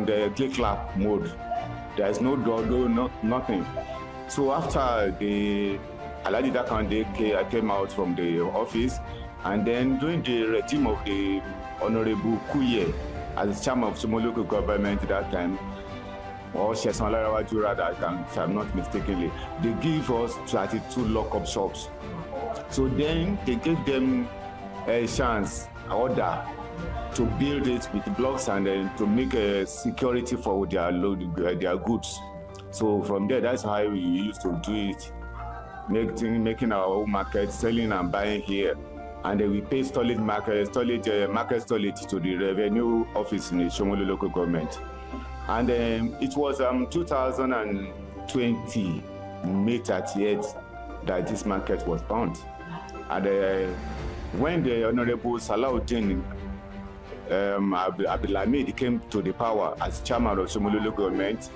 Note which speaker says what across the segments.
Speaker 1: on the click-clap mode. There is no door, nothing. So after the Alhaji Dakande came out from the office, and then during the regime of the Honorable Kuye as the chairman of Shomolu local government at that time, or Sheson Larawaju rather, if I'm not mistakenly, they give us 32 lock-up shops. So then they gave them a chance, order, to build it with blocks and then to make a security for their goods. So from there, that's how we used to do it, making our own market, selling and buying here. And then we pay market storage to the revenue office in the Shomolu local government. And it was 2020, May 30th, that this market was found. And when the Honorable Salahuddin Abdulhamid came to the power as chairman of Shomolu local government,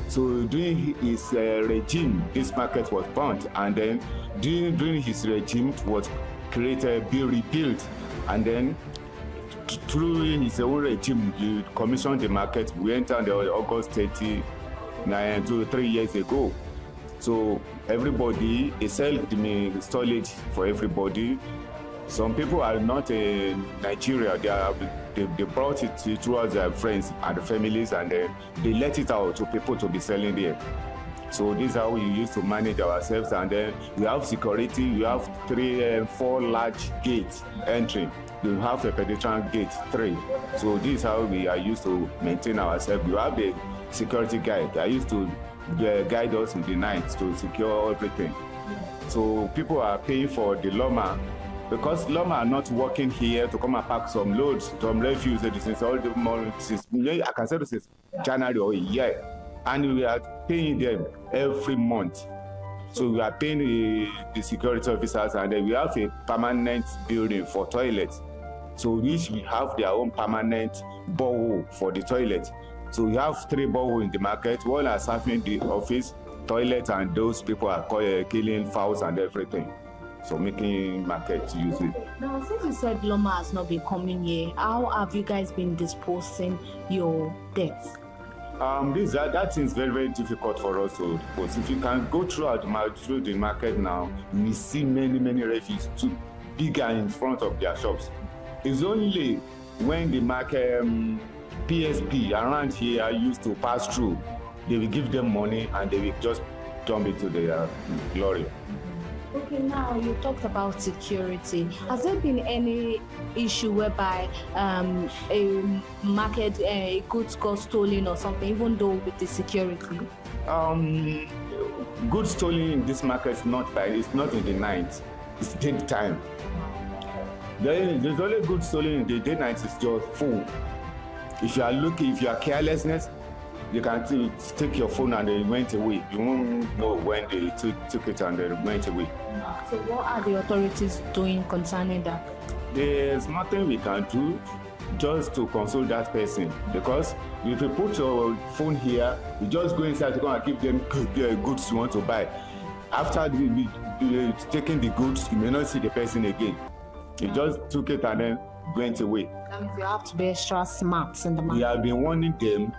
Speaker 1: so during his regime, this market was found. And then during his regime, it was created, rebuilt, and then through his own regime, he commissioned the market. We entered the August 30, 3 years ago. So everybody, they sell the storage for everybody. Some people are not in Nigeria. They brought it towards their friends and families, and they let it out to people to be selling there. So this is how we used to manage ourselves. And then we have security. We have 4 large gates entering. We have a pedestrian gate, 3. So this is how we are used to maintain ourselves. We have the security guide that used to guide us in the night to secure everything. So people are paying for the Loma, because Loma are not working here to come and pack some loads, some refuse, since all the money, I can say this is January or a year, and we are paying them every month. So we are paying the security officers, and then we have a permanent building for toilets. So which we have their own permanent borehole for the toilet. So we have 3 boreholes in the market. One are serving the office, toilet, and those people are killing fowls and everything. So making market to use it.
Speaker 2: Now, since you said Loma has not been coming here, how have you guys been disposing your debts?
Speaker 1: That is very, very difficult for us to dispose. If you can go through the market now, we see many refugees too bigger in front of their shops. It's only when the market PSP around here used to pass through, they will give them money and they will just dump it to their lorry.
Speaker 2: Okay, now you talked about security. Has there been any issue whereby a goods got stolen or something, even though with the security?
Speaker 1: Goods stolen in this market it's not in the night, it's daytime. There's only goods stolen in the day night, it's just full. If you are lucky, if you are carelessness, you can take your phone and they went away. You won't know when they took it and they went away.
Speaker 2: So what are the authorities doing concerning that?
Speaker 1: There's nothing we can do just to console that person, because if you put your phone here, you just go inside to go and give them goods you want to buy. After taking the goods, you may not see the person again. You just took it and then went away.
Speaker 2: That means you have to be extra smart in the market.
Speaker 1: We have been warning them,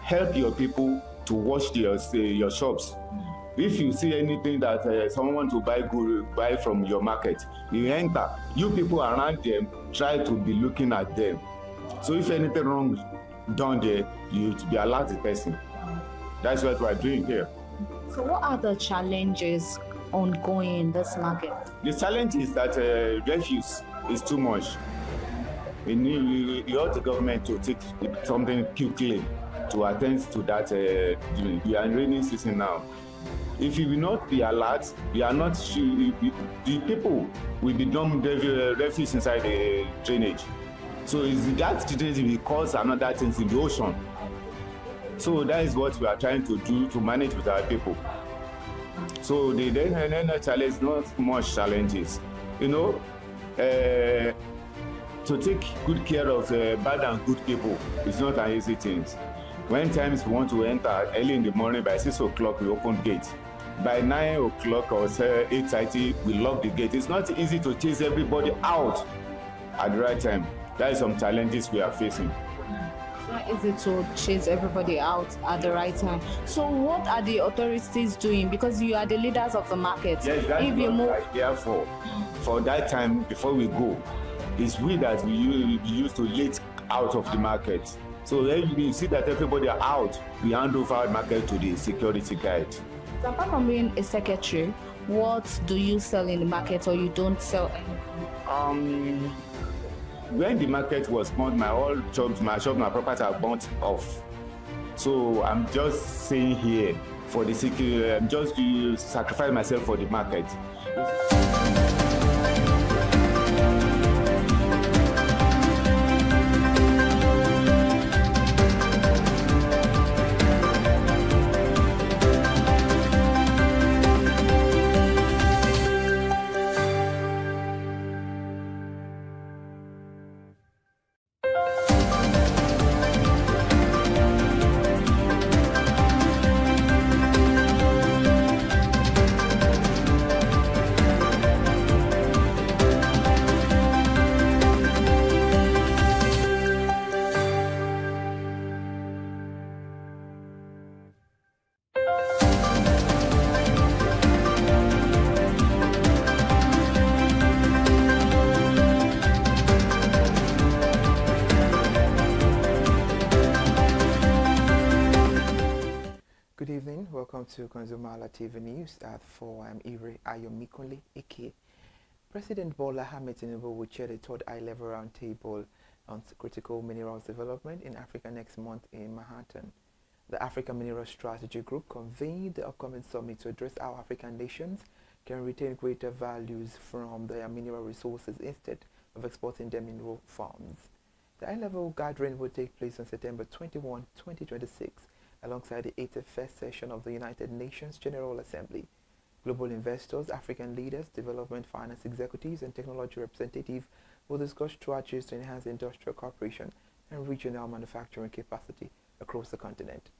Speaker 1: help your people to watch your shops. If you see anything that someone wants to buy from your market, you enter. You people around them, try to be looking at them. So if anything wrong done there, you to be alert the person. That's what we're doing here.
Speaker 2: So what are the challenges ongoing in this market?
Speaker 1: The challenge is that refuse is too much. We want the government to take something quickly to attend to that. We are in rainy season now. If you will not be alert, we are not sure, the people will be dumping refuse inside the drainage. So that drainage will cause another thing in the ocean. So that is what we are trying to do to manage with our people. So the challenge, not much challenges. You know, to take good care of bad and good people is not an easy thing. When times we want to enter early in the morning, by 6 o'clock we open gate. By 9 o'clock or 8:30 we lock the gate. It's not easy to chase everybody out at the right time. That is some challenges we are facing.
Speaker 2: It's not easy to chase everybody out at the right time. So what are the authorities doing? Because you are the leaders of the market.
Speaker 1: Yes, that's
Speaker 2: if you move,
Speaker 1: therefore, for that time before we go, it's we that we used to let out of the market. So when you see that everybody are out, we hand over our market to the security guard.
Speaker 2: so apart from being a secretary, what do you sell in the market, or you don't sell anything?
Speaker 1: When the market was burnt, my property are burnt off. So I'm just saying here for the security, I'm just to sacrifice myself for the market.
Speaker 3: Good evening, welcome to ConsumerHallaTV News at 4. I'm Ire Ayomikunle Ike. President Bola Ahmed Tinubu will chair the third high-level roundtable on critical minerals development in Africa next month in Manhattan. The African Mineral Strategy Group convened the upcoming summit to address how African nations can retain greater values from their mineral resources instead of exporting them in raw forms. The high-level gathering will take place on September 21, 2026, alongside the 81st session of the United Nations General Assembly. Global investors, African leaders, development finance executives, and technology representatives will discuss strategies to enhance industrial cooperation and regional manufacturing capacity across the continent.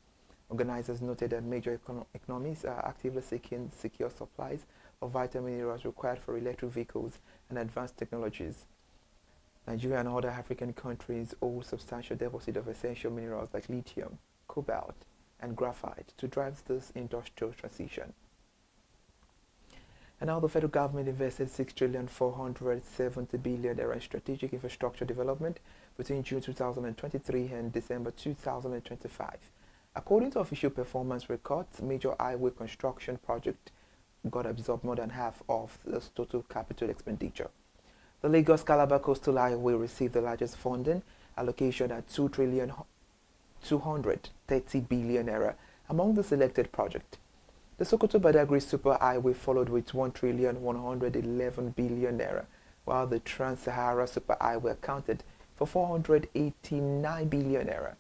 Speaker 3: Organizers noted that major economies are actively seeking secure supplies of vital minerals required for electric vehicles and advanced technologies. Nigeria and other African countries hold substantial deposits of essential minerals like lithium, cobalt, and graphite to drive this industrial transition. And now the federal government invested 6,470 billion in strategic infrastructure development between June 2023 and December 2025. According to official performance records, major highway construction project got absorbed more than half of this total capital expenditure. The Lagos-Calabar Coastal Highway received the largest funding allocation at 230 billion naira among the selected project. The Sokoto-Badagry Super Highway followed with 1,111 billion naira, while the Trans-Sahara Super Highway accounted for 489 billion naira.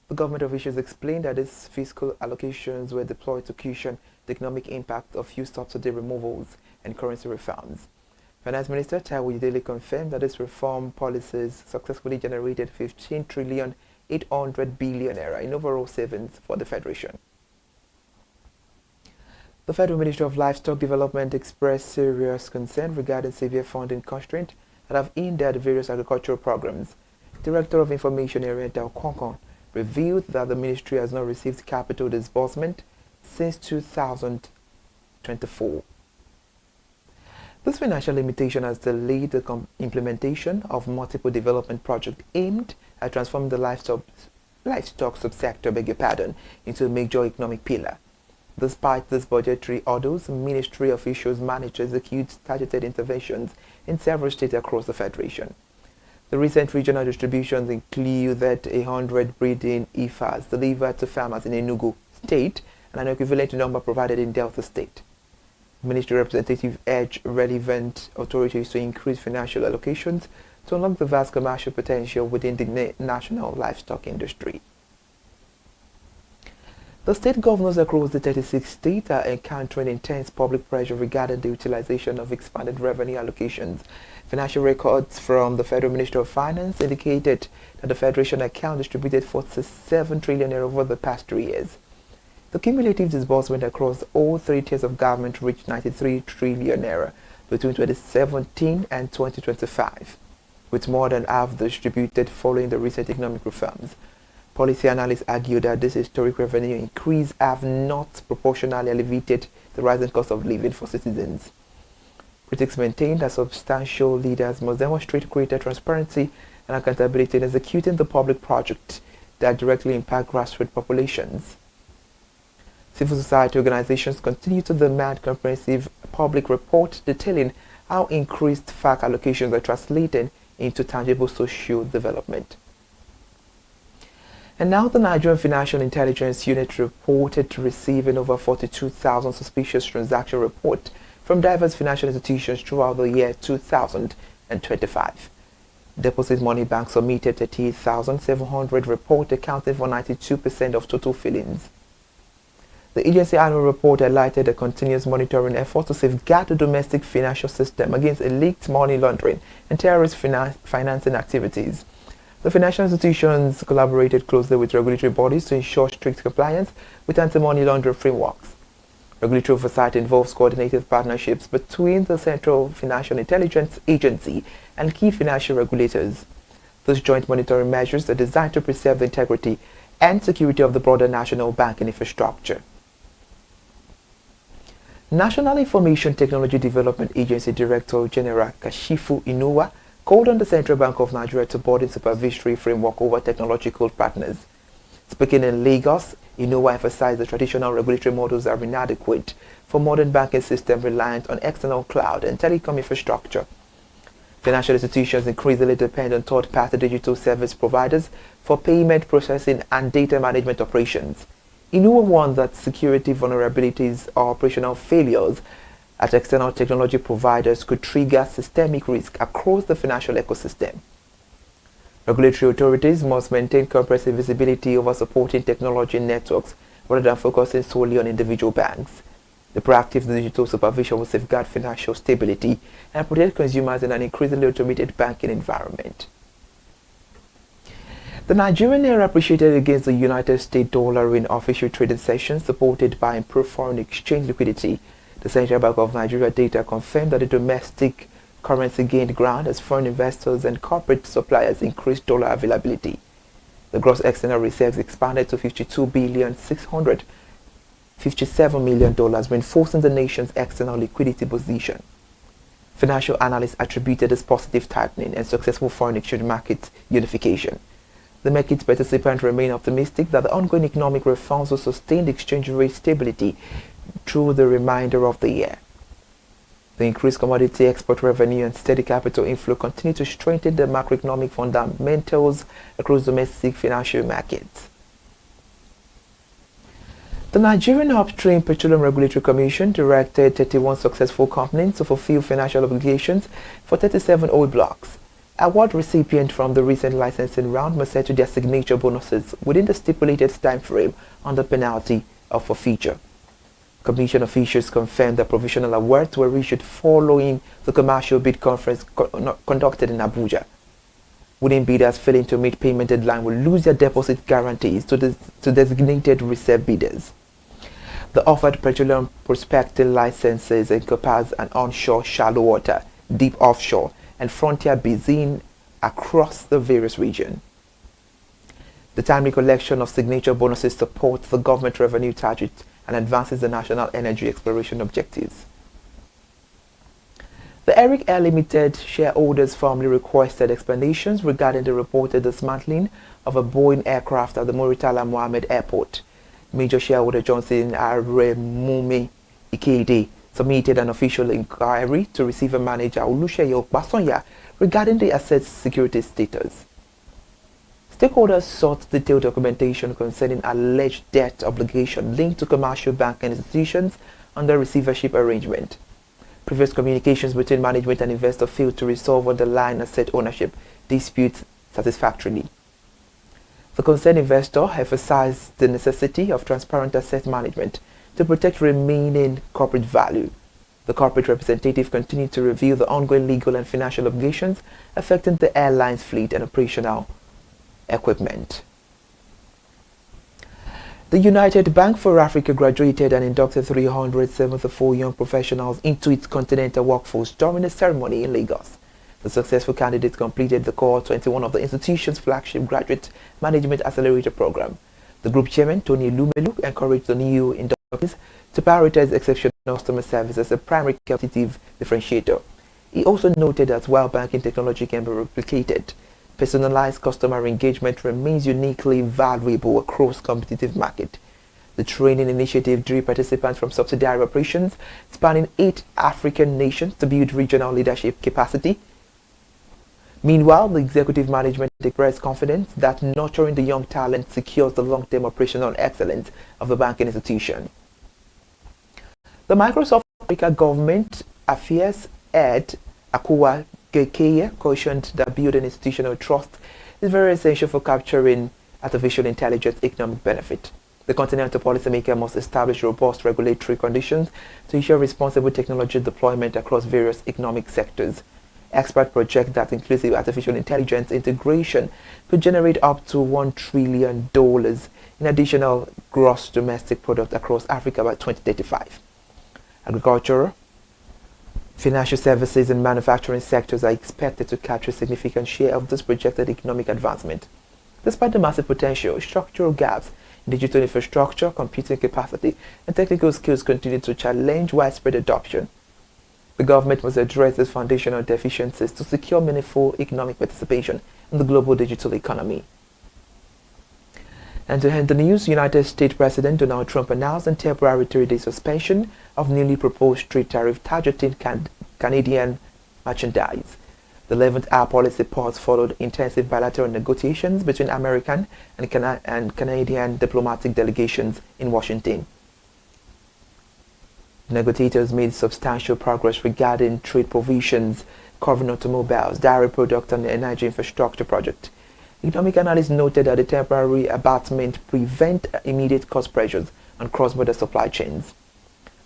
Speaker 3: The government officials explained that these fiscal allocations were deployed to cushion the economic impact of few subsidy removals and currency reforms. Finance Minister Taiwo Udele confirmed that these reform policies successfully generated 15,800 billion naira in overall savings for the Federation. The Federal Ministry of Livestock Development expressed serious concern regarding severe funding constraints that have hindered various agricultural programs. Director of Information Area Dao Konkon revealed that the ministry has not received capital disbursement since 2024. This financial limitation has delayed the implementation of multiple development projects aimed at transforming the livestock subsector, into a major economic pillar. Despite these budgetary hurdles, ministry officials managed to execute targeted interventions in several states across the Federation. The recent regional distributions included 100 breeding IFAs delivered to farmers in Enugu State and an equivalent number provided in Delta State. Ministry representatives urged relevant authorities to increase financial allocations to unlock the vast commercial potential within the national livestock industry. The state governors across the 36 states are encountering intense public pressure regarding the utilization of expanded revenue allocations. Financial records from the Federal Ministry of Finance indicated that the Federation account distributed 47 trillion over the past 3 years. The cumulative disbursement across all 3 tiers of government reached 93 trillion naira between 2017 and 2025, with more than half distributed following the recent economic reforms. Policy analysts argue that this historic revenue increase have not proportionally alleviated the rising cost of living for citizens. Critics maintain that substantial leaders must demonstrate greater transparency and accountability in executing the public projects that directly impact grassroots populations. Civil society organizations continue to demand comprehensive public report detailing how increased FAC allocations are translating into tangible social development. And now the Nigerian Financial Intelligence Unit reported receiving over 42,000 suspicious transaction reports from diverse financial institutions throughout the year 2025. Deposit Money Bank submitted 38,700 reports, accounting for 92% of total fillings. The agency annual report highlighted a continuous monitoring effort to safeguard the domestic financial system against illicit money laundering and terrorist financing activities. The financial institutions collaborated closely with regulatory bodies to ensure strict compliance with anti-money laundering frameworks. Regulatory oversight involves coordinated partnerships between the Central Financial Intelligence Agency and key financial regulators. Those joint monitoring measures are designed to preserve the integrity and security of the broader national banking infrastructure. National Information Technology Development Agency Director General Kashifu Inuwa called on the Central Bank of Nigeria to broaden supervisory framework over technological partners. Speaking in Lagos, Inuwa emphasized the traditional regulatory models are inadequate for modern banking systems reliant on external cloud and telecom infrastructure. Financial institutions increasingly depend on third-party digital service providers for payment processing and data management operations. Inuwa warned that security vulnerabilities or operational failures at external technology providers could trigger systemic risk across the financial ecosystem. Regulatory authorities must maintain comprehensive visibility over supporting technology networks rather than focusing solely on individual banks. The proactive digital supervision will safeguard financial stability and protect consumers in an increasingly automated banking environment. The Nigerian naira appreciated against the United States dollar in official trading sessions, supported by improved foreign exchange liquidity. The Central Bank of Nigeria data confirmed that the domestic currency gained ground as foreign investors and corporate suppliers increased dollar availability. The gross external reserves expanded to $52,657 million, reinforcing the nation's external liquidity position. Financial analysts attributed this positive tightening and successful foreign exchange market unification. The market participants remain optimistic that the ongoing economic reforms will sustain the exchange rate stability through the remainder of the year. The increased commodity export revenue and steady capital inflow continue to strengthen the macroeconomic fundamentals across domestic financial markets. The Nigerian Upstream Petroleum Regulatory Commission directed 31 successful companies to fulfill financial obligations for 37 oil blocks. Award recipients from the recent licensing round must settle their signature bonuses within the stipulated time frame under penalty of forfeiture. Commission officials confirmed that provisional awards were issued following the commercial bid conference conducted in Abuja. Winning bidders failing to meet payment deadline will lose their deposit guarantees to designated reserve bidders. The offered petroleum prospecting licenses encompass an onshore shallow water, deep offshore, and frontier basin across the various regions. The timely collection of signature bonuses supports the government revenue target and advances the national energy exploration objectives. The Eric Air Limited shareholders formally requested explanations regarding the reported dismantling of a Boeing aircraft at the Muritala Mohammed Airport. Major shareholder Johnson Aremumi Ikede submitted an official inquiry to receiver manager Oluseyi Opasonya regarding the asset's security status. Stakeholders sought detailed documentation concerning alleged debt obligation linked to commercial bank institutions under receivership arrangement. Previous communications between management and investor failed to resolve underlying asset ownership disputes satisfactorily. The concerned investor emphasized the necessity of transparent asset management to protect remaining corporate value. The corporate representative continued to review the ongoing legal and financial obligations affecting the airline's fleet and operational equipment. The United Bank for Africa graduated and inducted 374 young professionals into its continental workforce during a ceremony in Lagos. The successful candidate completed the Core 21 of the institution's flagship Graduate Management Accelerator program. The group chairman, Tony Lumelu, encouraged the new inductees to prioritize exceptional customer service as a primary competitive differentiator. He also noted that while banking technology can be replicated, personalized customer engagement remains uniquely valuable across competitive market. The training initiative drew participants from subsidiary operations spanning 8 African nations to build regional leadership capacity. Meanwhile, the executive management expressed confidence that nurturing the young talent secures the long-term operational excellence of the banking institution. The Microsoft Africa Government Affairs Head Akua Gekeye cautioned that building institutional trust is very essential for capturing artificial intelligence economic benefit. The continental policymaker must establish robust regulatory conditions to ensure responsible technology deployment across various economic sectors. Experts project that inclusive artificial intelligence integration could generate up to $1 trillion in additional gross domestic product across Africa by 2035. Agriculture, financial services and manufacturing sectors are expected to capture a significant share of this projected economic advancement. Despite the massive potential, structural gaps in digital infrastructure, computing capacity, and technical skills continue to challenge widespread adoption. The government must address these foundational deficiencies to secure meaningful economic participation in the global digital economy. And to end the news, United States President Donald Trump announced a temporary 3-day suspension of newly proposed trade tariff targeting Canadian merchandise. The 11th-hour policy pause followed intensive bilateral negotiations between American and Canadian diplomatic delegations in Washington. Negotiators made substantial progress regarding trade provisions covering automobiles, dairy products, and the energy infrastructure project. Economic analysts noted that the temporary abatement prevent immediate cost pressures on cross-border supply chains.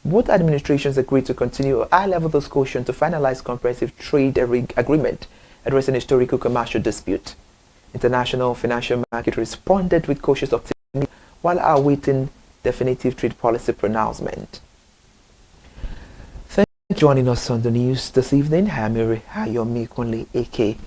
Speaker 3: Both administrations agreed to continue a high-level discussion to finalize comprehensive trade agreement addressing historical commercial dispute. International financial market responded with cautious optimism while awaiting definitive trade policy pronouncement. Thank you for joining us on the news this evening. I'm Ire Ayomikunle AK.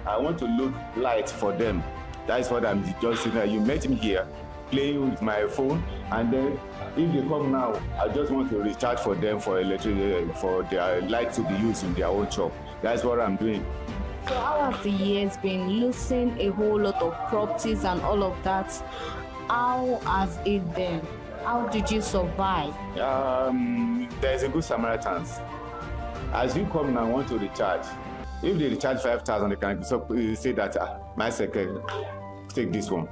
Speaker 1: I want to look light for them. That's what I'm just saying. You met me here playing with my phone, and then if they come now, I just want to recharge for them for electric, for their light to be used in their own shop. That's what I'm doing.
Speaker 2: So how has the years been? Losing a whole lot of properties and all of that. How has it been? How did you survive?
Speaker 1: There's a good Samaritans. As you come now, want to recharge. If they recharge 5,000, they can say that my second, take this one.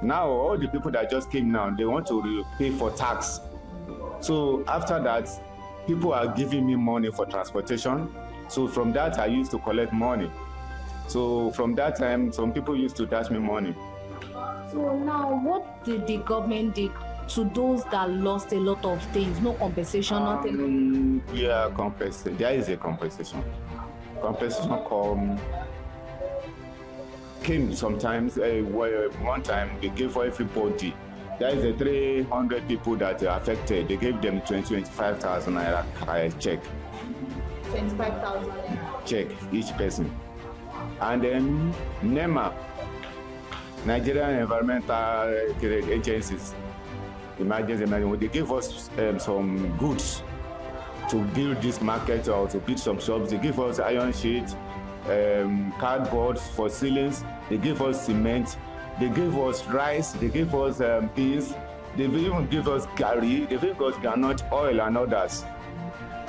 Speaker 1: Now all the people that just came now, they want to pay for tax. So after that, people are giving me money for transportation. So from that, I used to collect money. So from that time, some people used to dash me money.
Speaker 2: So now, what did the government do to those that lost a lot of things? No compensation, nothing?
Speaker 1: Yeah, compensation. There is a compensation. Compensation came sometimes. One time they gave for everybody. There is a 300 people that are affected. They gave them 25,000 naira check.
Speaker 2: 25,000
Speaker 1: check each person. And then NEMA, Nigerian Environmental Agencies, emergency management, they gave us some goods to build this market or to build some shops. They give us iron sheets, cardboard for ceilings. They give us cement. They give us rice. They give us peas. They even give us gari. They give us granite oil and others.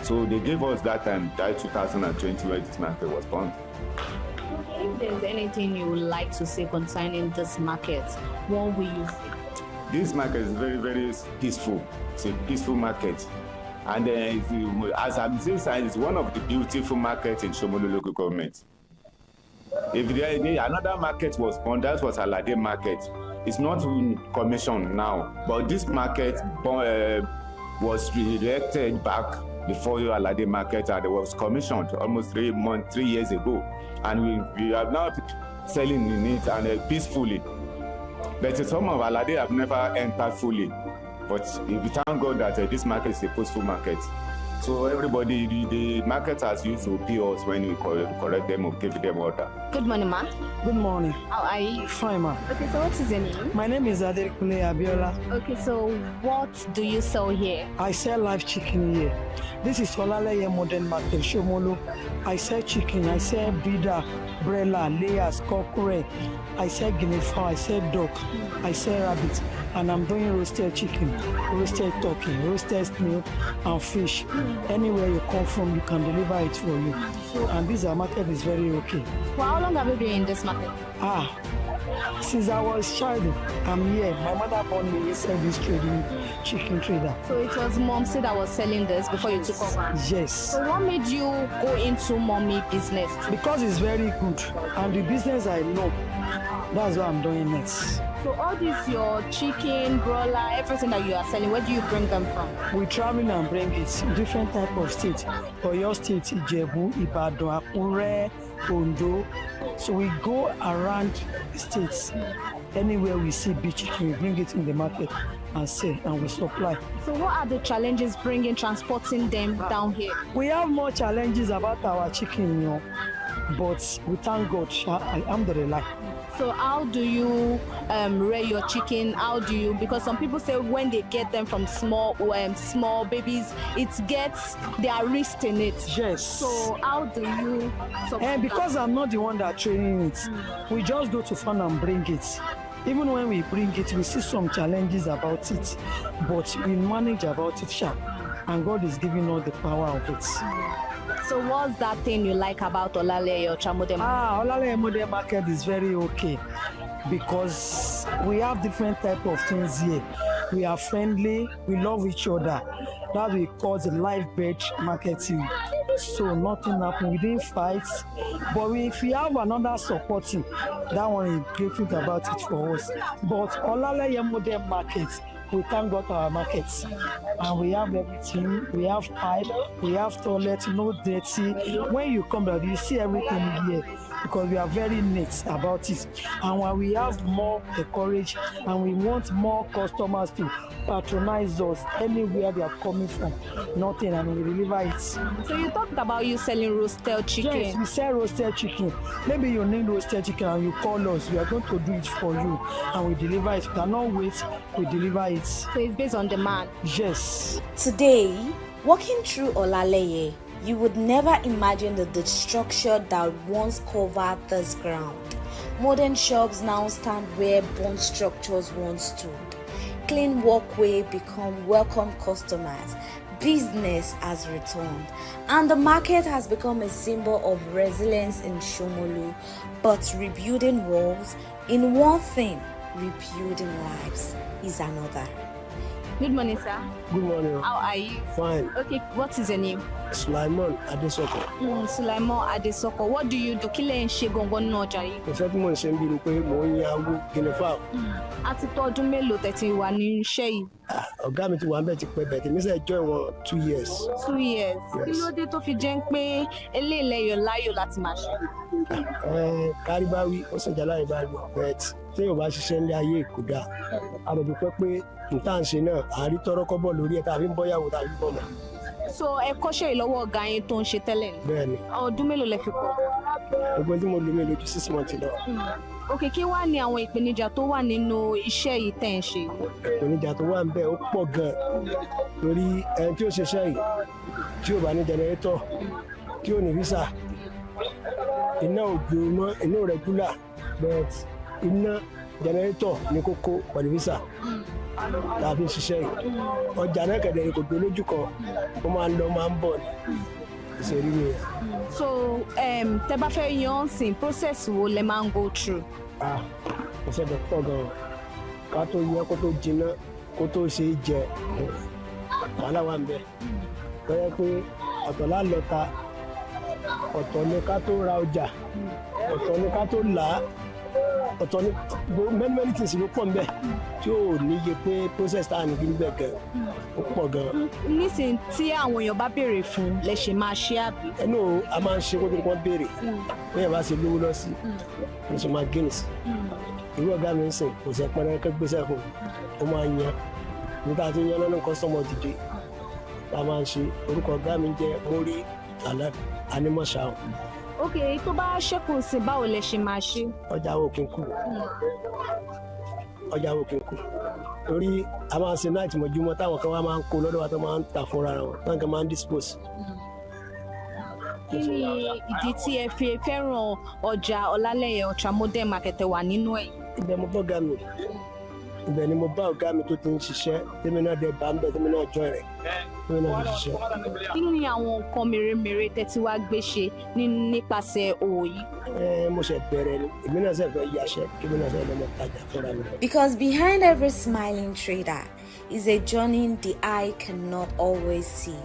Speaker 1: So they gave us that time, that 2020, where this market was born.
Speaker 2: If there's anything you would like to say concerning this market, what will you say?
Speaker 1: This market is very, very peaceful. It's a peaceful market. And as I'm saying, it's one of the beautiful markets in Shomolu local government. If another market was born, that was Alade market. It's not in commission now, but this market was redirected back before Alade market, and it was commissioned almost 3 years ago, and we are now selling in it and peacefully. But some of Alade have never entered fully. But we thank God that this market is a peaceful market. So everybody, the marketers used to pay us when we correct them or give them order.
Speaker 2: Good morning, ma.
Speaker 4: Good morning.
Speaker 2: How are you?
Speaker 4: Fine, ma.
Speaker 2: Okay, so what is your name?
Speaker 4: My name is Advocacy Abiola.
Speaker 2: Okay, so what do you sell here?
Speaker 4: I sell live chicken here. This is Olaleye Modern Market, Shomolu. I sell chicken, I sell breeder, brella, layers, cockerel. I sell guinea fowl, I sell duck, I sell rabbit, and I'm doing roasted chicken, roasted turkey, roasted snail, and fish. Anywhere you come from, you can deliver it for you. And this market is very okay.
Speaker 2: For how long have you been in this market?
Speaker 4: Since I was child, I'm here. My mother born me inside this trading chicken trader.
Speaker 2: So it was Momsy that was selling this before you took over?
Speaker 4: Yes.
Speaker 2: So what made you go into mommy business?
Speaker 4: Because it's very good, and the business I know, that's what I'm doing next.
Speaker 2: So all this, your chicken, broiler, everything that you are selling, where do you bring them from?
Speaker 4: We travel and bring it different type of states. Oyo State, Ijebu, Ibadan, Akure, Ondo. So we go around the states. Anywhere we see beef chicken, we bring it in the market and sell, and we supply.
Speaker 2: So what are the challenges transporting them down here?
Speaker 4: We have more challenges about our chicken, you know, but we thank God, alhamdulillah.
Speaker 2: So how do you rear your chicken? How do you, because some people say when they get them from small babies, they are risked in it.
Speaker 4: Yes.
Speaker 2: So how do you
Speaker 4: And because I'm not the one that training it, we just go to farm and bring it. Even when we bring it, we see some challenges about it, but we manage about it sharp, and God is giving us the power of it.
Speaker 2: So what's that thing you like about Olaleye or Chamode?
Speaker 4: Olaleye Modern Market is very okay because we have different type of things here. We are friendly, we love each other. That we call the live bird marketing. So nothing happened, we didn't fight. But if we have another supporting, that one is grateful about it for us. But Olaleye Modern Market, we thank God for our markets, and we have everything. We have pipe, we have toilet, no dirty. When you come back, you see everything here because we are very neat about it. And when we have more courage and we want more customers to patronize us anywhere they are coming from, nothing, and we deliver it.
Speaker 2: So you talked about you selling roasted chicken.
Speaker 4: Yes, we sell roasted chicken. Maybe you need roasted chicken and you call us, we are going to do it for you, and we deliver it. You cannot wait, we deliver it.
Speaker 2: So it's based on demand?
Speaker 4: Yes.
Speaker 5: Today, walking through Olaleye, you would never imagine the destruction that once covered this ground. Modern shops now stand where burnt structures once stood. Clean walkway become welcome customers. Business has returned, and the market has become a symbol of resilience in Shomolu. But rebuilding walls in one thing, rebuilding lives is another.
Speaker 2: Good morning, sir.
Speaker 6: Good morning.
Speaker 2: How are you?
Speaker 6: Fine.
Speaker 2: Okay, what is your name?
Speaker 6: Sulaiman Adesoko.
Speaker 2: Sulaiman Adesoko. What do you do? Kí lẹ ń ṣe gangan nínú ọjà yìí?
Speaker 6: Iṣẹ́ tí mò ń ṣe ń bí ni pé mò ń yan owó gìnìfà.
Speaker 2: A ti tó ọdún mélòó tẹ́ ti wà ní iṣẹ́ yìí?
Speaker 6: Ọ̀gá mi ti wà ń bẹ̀ ti pẹ́ bẹ̀ tèmi sẹ́ join wọn 2 years.
Speaker 2: 2 years.
Speaker 6: Yes.
Speaker 2: Kí ló dé tó fi jẹ́ pé eléyìí lẹ́yọ̀ láyò láti máa ṣe?
Speaker 6: Kárí bá wí, ó ṣèjà láì bá wí. Bẹ́ẹ̀t tí yóò bá ṣiṣẹ́ ní ayé kò dáa. Àròbí pẹ́ pé nǹkan ṣe náà àárí tọ́rọ́ kọ́bọ̀ lórí ẹ̀ tàbí ń bọ́yàwó tàbí ń bọ́mọ.
Speaker 2: So ẹ kọ́ṣẹ́ ìlọ́wọ́ ọ̀gá yín tó ń ṣe tẹ́lẹ̀ ni?
Speaker 6: Bẹ́ẹ̀ni.
Speaker 2: Ọdún mélòó lẹ fi kọ́?
Speaker 6: Gbogbo tí mo lò mí lójú 6 months lọ.
Speaker 2: Okay, kí wá ní àwọn ìpèníjà tó wà nínú iṣẹ́ yìí tẹ́ ń ṣe?
Speaker 6: Ìpèníjà tó wà ń bẹ̀ ó pọ̀ gan-an torí ẹni tí ó ṣiṣẹ́ yìí tí ò bá ní jẹnẹrétọ̀ tí ò ní físà iná òjò mọ́ iná rẹ̀gúlà but iná jẹnẹrétọ̀ ní kókó pẹ̀lú físà tàbí ṣiṣẹ́ yìí. Ọjà náà kẹ̀dẹ̀ kò gbé lójú kan ó máa ń lọ máa ń bọ̀ ní ìṣèrí mi.
Speaker 2: So tẹ́ bá fẹ́ yan sìn process wo lẹ máa ń go through?
Speaker 6: Iṣẹ́ tó pọ̀ gan-an ká tó yẹ kó tó jiná kó tó ṣe é jẹ wàhálà wà ń bẹ̀. Tọ́yẹ pé ọ̀tọ̀ lálọ́ta ọ̀tọ̀ ni ká tó ra ọjà ọ̀tọ̀ ni ká tó là á ọ̀tọ̀ ní many things ló pọ̀ nbẹ̀ tí ò níye pé process tá à ní níbẹ̀ gan ó pọ̀ gan.
Speaker 2: nísìnyí tí àwọn èèyàn bá béèrè fún lẹ ṣe máa ṣe àbí.
Speaker 6: ẹnu a máa ń ṣe kó tó kọ́ béèrè bẹ́ẹ̀ bá ṣe lówó lọ sí mo ṣe máa guinness irú ọ̀gá mi ń sìn kò sẹ́ pẹ́ẹ́rẹ́ kẹ́ gbéṣẹ́ fún ó máa ń yan nígbà tí yan lọ́nà kọ́sọ́mọ̀ dìde tá a máa ń ṣe orúkọ ọ̀gá mi jẹ́ mórí anímọ̀ṣáà.
Speaker 2: ok tó bá ṣẹ́kù sí báwo lẹ ṣe máa ṣe.
Speaker 6: ọjà wo kí n kú torí a máa ń ṣe náà ìtìmọ̀júmọ́ táwọn kan wá máa ń kó lọ́dọ̀ wa tó máa ń tà fúnra wọn táwọn kan máa ń dispose.
Speaker 2: kí ni ìdí tí ẹ fi fẹ́ràn ọjà Ọlálẹ́yẹ Ultra Modern Market wà nínú ẹ̀.
Speaker 6: ibẹ̀ mo bọ́ ọ̀gá mi ibẹ̀ ni mo bá ọ̀gá mi tó ti ń ṣiṣẹ́ tèmi náà dé bá ń bẹ̀ tèmi náà jọ rẹ̀ tèmi náà ń ṣiṣẹ́.
Speaker 2: kí ni àwọn nǹkan mèremère tẹ́tí wá gbé ṣe nípasẹ̀ òwò yìí.
Speaker 6: mo ṣe bẹ̀rẹ̀ ni èmi náà ṣe fẹ́ yàṣẹ́ èmi náà ṣe lọ́mọ tajà fúnra mi.
Speaker 5: Because behind every smiling trader is a journey the eye cannot always see.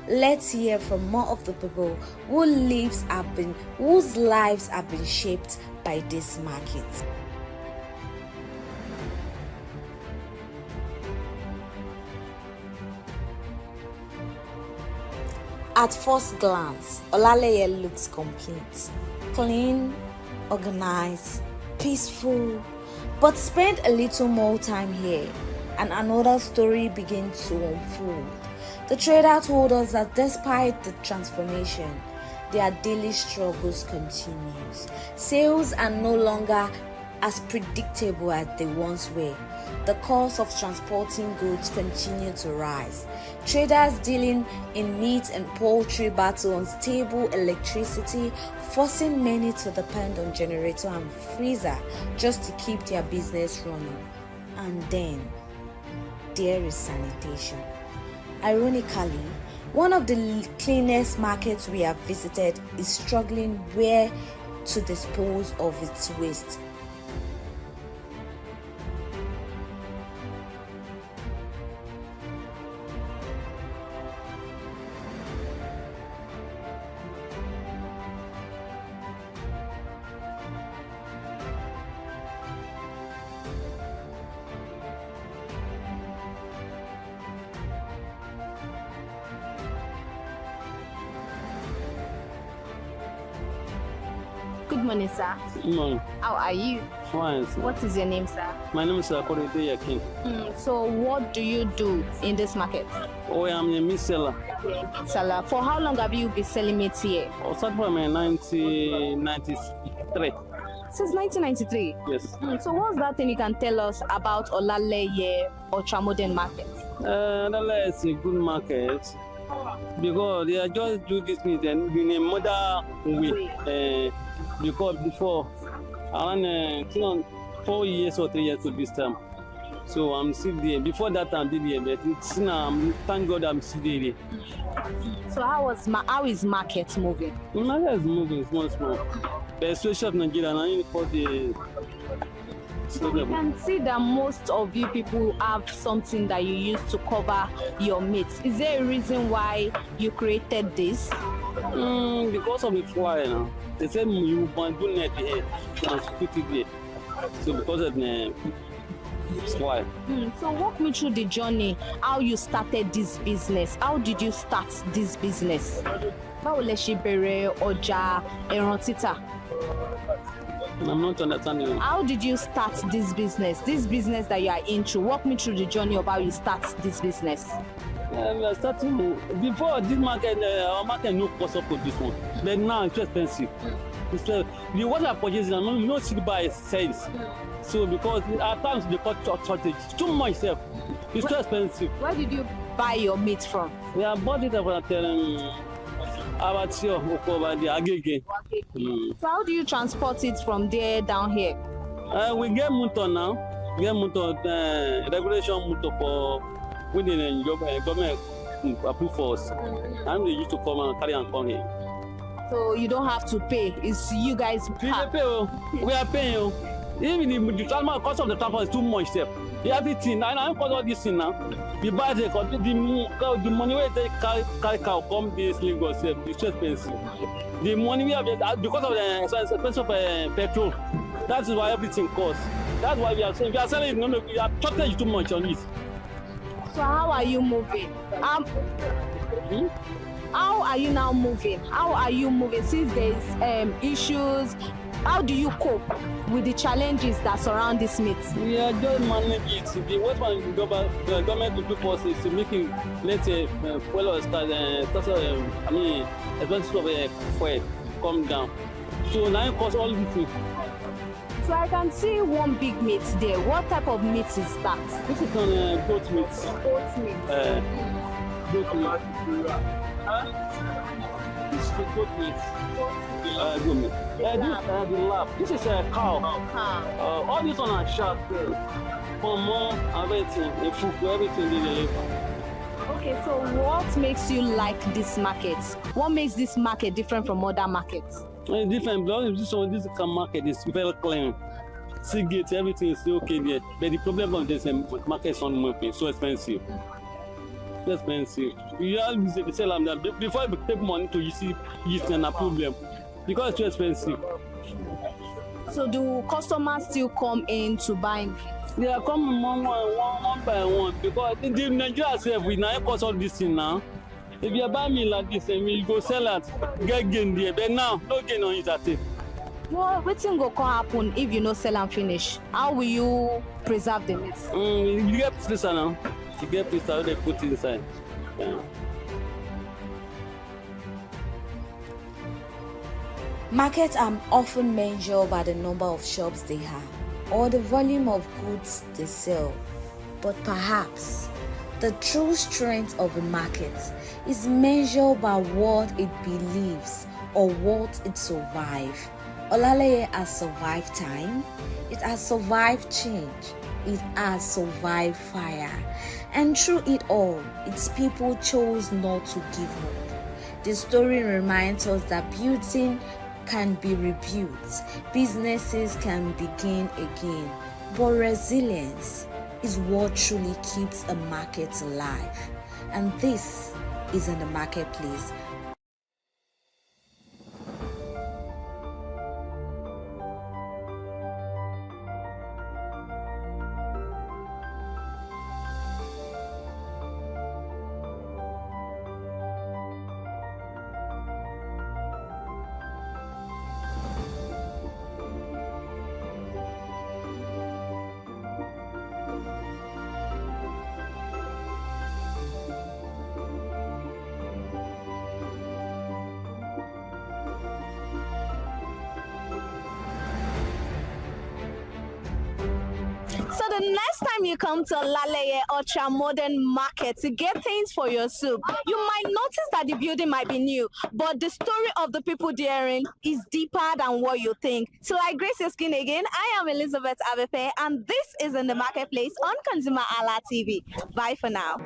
Speaker 5: Let's hear from more of the people whose lives have been shaped by this market. At first glance, Olaleye looks complete, clean, organized, peaceful. But spend a little more time here, and another story begins to unfold. The trader told us that despite the transformation, their daily struggles continues. Sales are no longer as predictable as they once were. The cost of transporting goods continue to rise. Traders dealing in meat and poultry battle unstable electricity, forcing many to depend on generator and freezer just to keep their business running. And then there is sanitation. Ironically, one of the cleanest markets we have visited is struggling where to dispose of its waste.
Speaker 2: Good morning, sir.
Speaker 7: Good morning.
Speaker 2: How are you?
Speaker 7: Fine, sir.
Speaker 2: What is your name, sir?
Speaker 7: My name is Akorede Yakin.
Speaker 2: So what do you do in this market?
Speaker 7: Oh, I'm a meat seller.
Speaker 2: Seller. For how long have you been selling meat here?
Speaker 7: I started from 1993.
Speaker 2: Since 1993?
Speaker 7: Yes.
Speaker 2: So what's that thing you can tell us about Olaleye Ultra Modern Market?
Speaker 7: That is a good market because they are just do this meat in a modern way. Because before, around 4 years or 3 years to this time. So I'm still there. Before that I'm still there, but it's now, thank God I'm still there.
Speaker 2: So how is market moving?
Speaker 7: The market is moving small. The especially of Nigeria, and for the.
Speaker 2: So we can see that most of you people have something that you use to cover your meat. Is there a reason why you created this?
Speaker 7: Because of the fly, you know. They said you want to do net here and put it there. So because of the fly.
Speaker 2: So walk me through the journey, how you started this business. How did you start this business? Báwo lẹ ṣe bẹ̀rẹ̀ ọjà ẹran títà?
Speaker 7: I'm not understanding.
Speaker 2: How did you start this business? This business that you are into. Walk me through the journey of how you start this business.
Speaker 7: We are starting before this market. Our market no cost up to this one, but now it's too expensive. It's the what I purchase no silver sales. So because at times they cut shortage too much stuff. It's too expensive.
Speaker 2: Where did you buy your meat from?
Speaker 7: We have bought it about Abatio over the Agege.
Speaker 2: So how do you transport it from there down here?
Speaker 7: We get motor now. We get motor regulation motor for within the government approve for us. And they used to come and carry and come here.
Speaker 2: So you don't have to pay. It's you guys pay.
Speaker 7: We are paying. Even the transport cost of the transport is too much. Everything. I call all this thing now. We buy the money where they carry cow come this Lagos. It's too expensive. The money we have because of the expensive petrol. That is why everything costs. That's why we are saying, if you are selling it, no, we are charging too much on it.
Speaker 2: So how are you moving? How are you now moving? How are you moving since there's issues? How do you cope with the challenges that surround this meat?
Speaker 7: We are just managing it. The what one the government will do for us is to make it, let's say, fuel or expenses of fuel come down. So now it costs all these things.
Speaker 2: So I can see one big meat there. What type of meat is that?
Speaker 7: This is on goat meat.
Speaker 2: Goat meat.
Speaker 7: Goat meat. This is the goat meat. Goat meat. The lab. This is a cow. All these one are sharp. Pomo, everything, the food, everything they deliver.
Speaker 2: Okay, so what makes you like this market? What makes this market different from other markets?
Speaker 7: It's different. This market is very clean. Seagate, everything is still okay there. But the problem of this market is not so expensive. So expensive. You always sell them that before you take money to see it's a problem because it's too expensive.
Speaker 2: So do customers still come in to buy meat?
Speaker 7: They are coming one by one because in Nigeria self we now cost all this thing now. If you buy me like this, you go sell it, get gain there. But now, no gain on it at it.
Speaker 2: Well, what thing go come happen if you no sell and finish? How will you preserve the meat?
Speaker 7: You get freezer now. You get freezer, they put inside. Yeah.
Speaker 5: Markets are often measured by the number of shops they have or the volume of goods they sell. But perhaps the true strength of a market is measured by what it believes or what it survives. Olaleye has survived time, it has survived change, it has survived fire, and through it all, its people chose not to give up. The story reminds us that building can be rebuilt, businesses can begin again, but resilience is what truly keeps a market alive. And this is in the marketplace.
Speaker 2: So the next time you come to Olaleye Ultra Modern Market to get things for your soup, you might notice that the building might be new, but the story of the people therein is deeper than what you think. So I grace your skin again. I am Elizabeth Abepe, and this is in the marketplace on ConsumerHalla TV. Bye for now.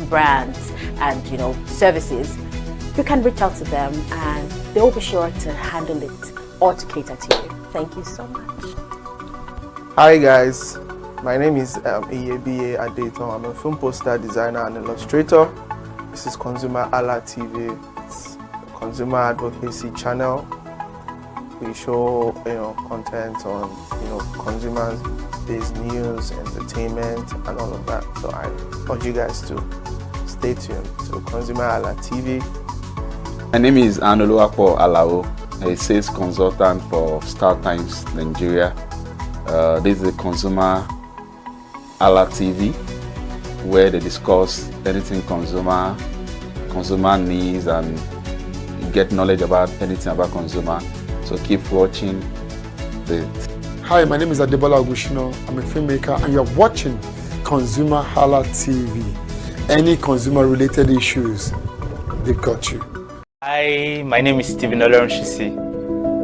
Speaker 8: brands and services, you can reach out to them and they will be sure to handle it or to cater to you. Thank you so much.
Speaker 9: Hi guys, my name is Iyebiye Adeton. I'm a film poster designer and illustrator. This is ConsumerHallaTV. It's a consumer advocacy channel. We show content on consumers-based news, entertainment, and all of that. So I urge you guys to stay tuned to ConsumerHallaTV.
Speaker 10: My name is Anoluwapo Alao, a sales consultant for Star Times Nigeria. This is a ConsumerHallaTV, where they discuss anything consumer needs and get knowledge about anything about consumer. So keep watching
Speaker 11: Hi, my name is Adebola Ogushino. I'm a filmmaker and you're watching ConsumerHallaTV. Any consumer-related issues, they've got you.
Speaker 12: Hi, my name is Stephen Olorunshisi.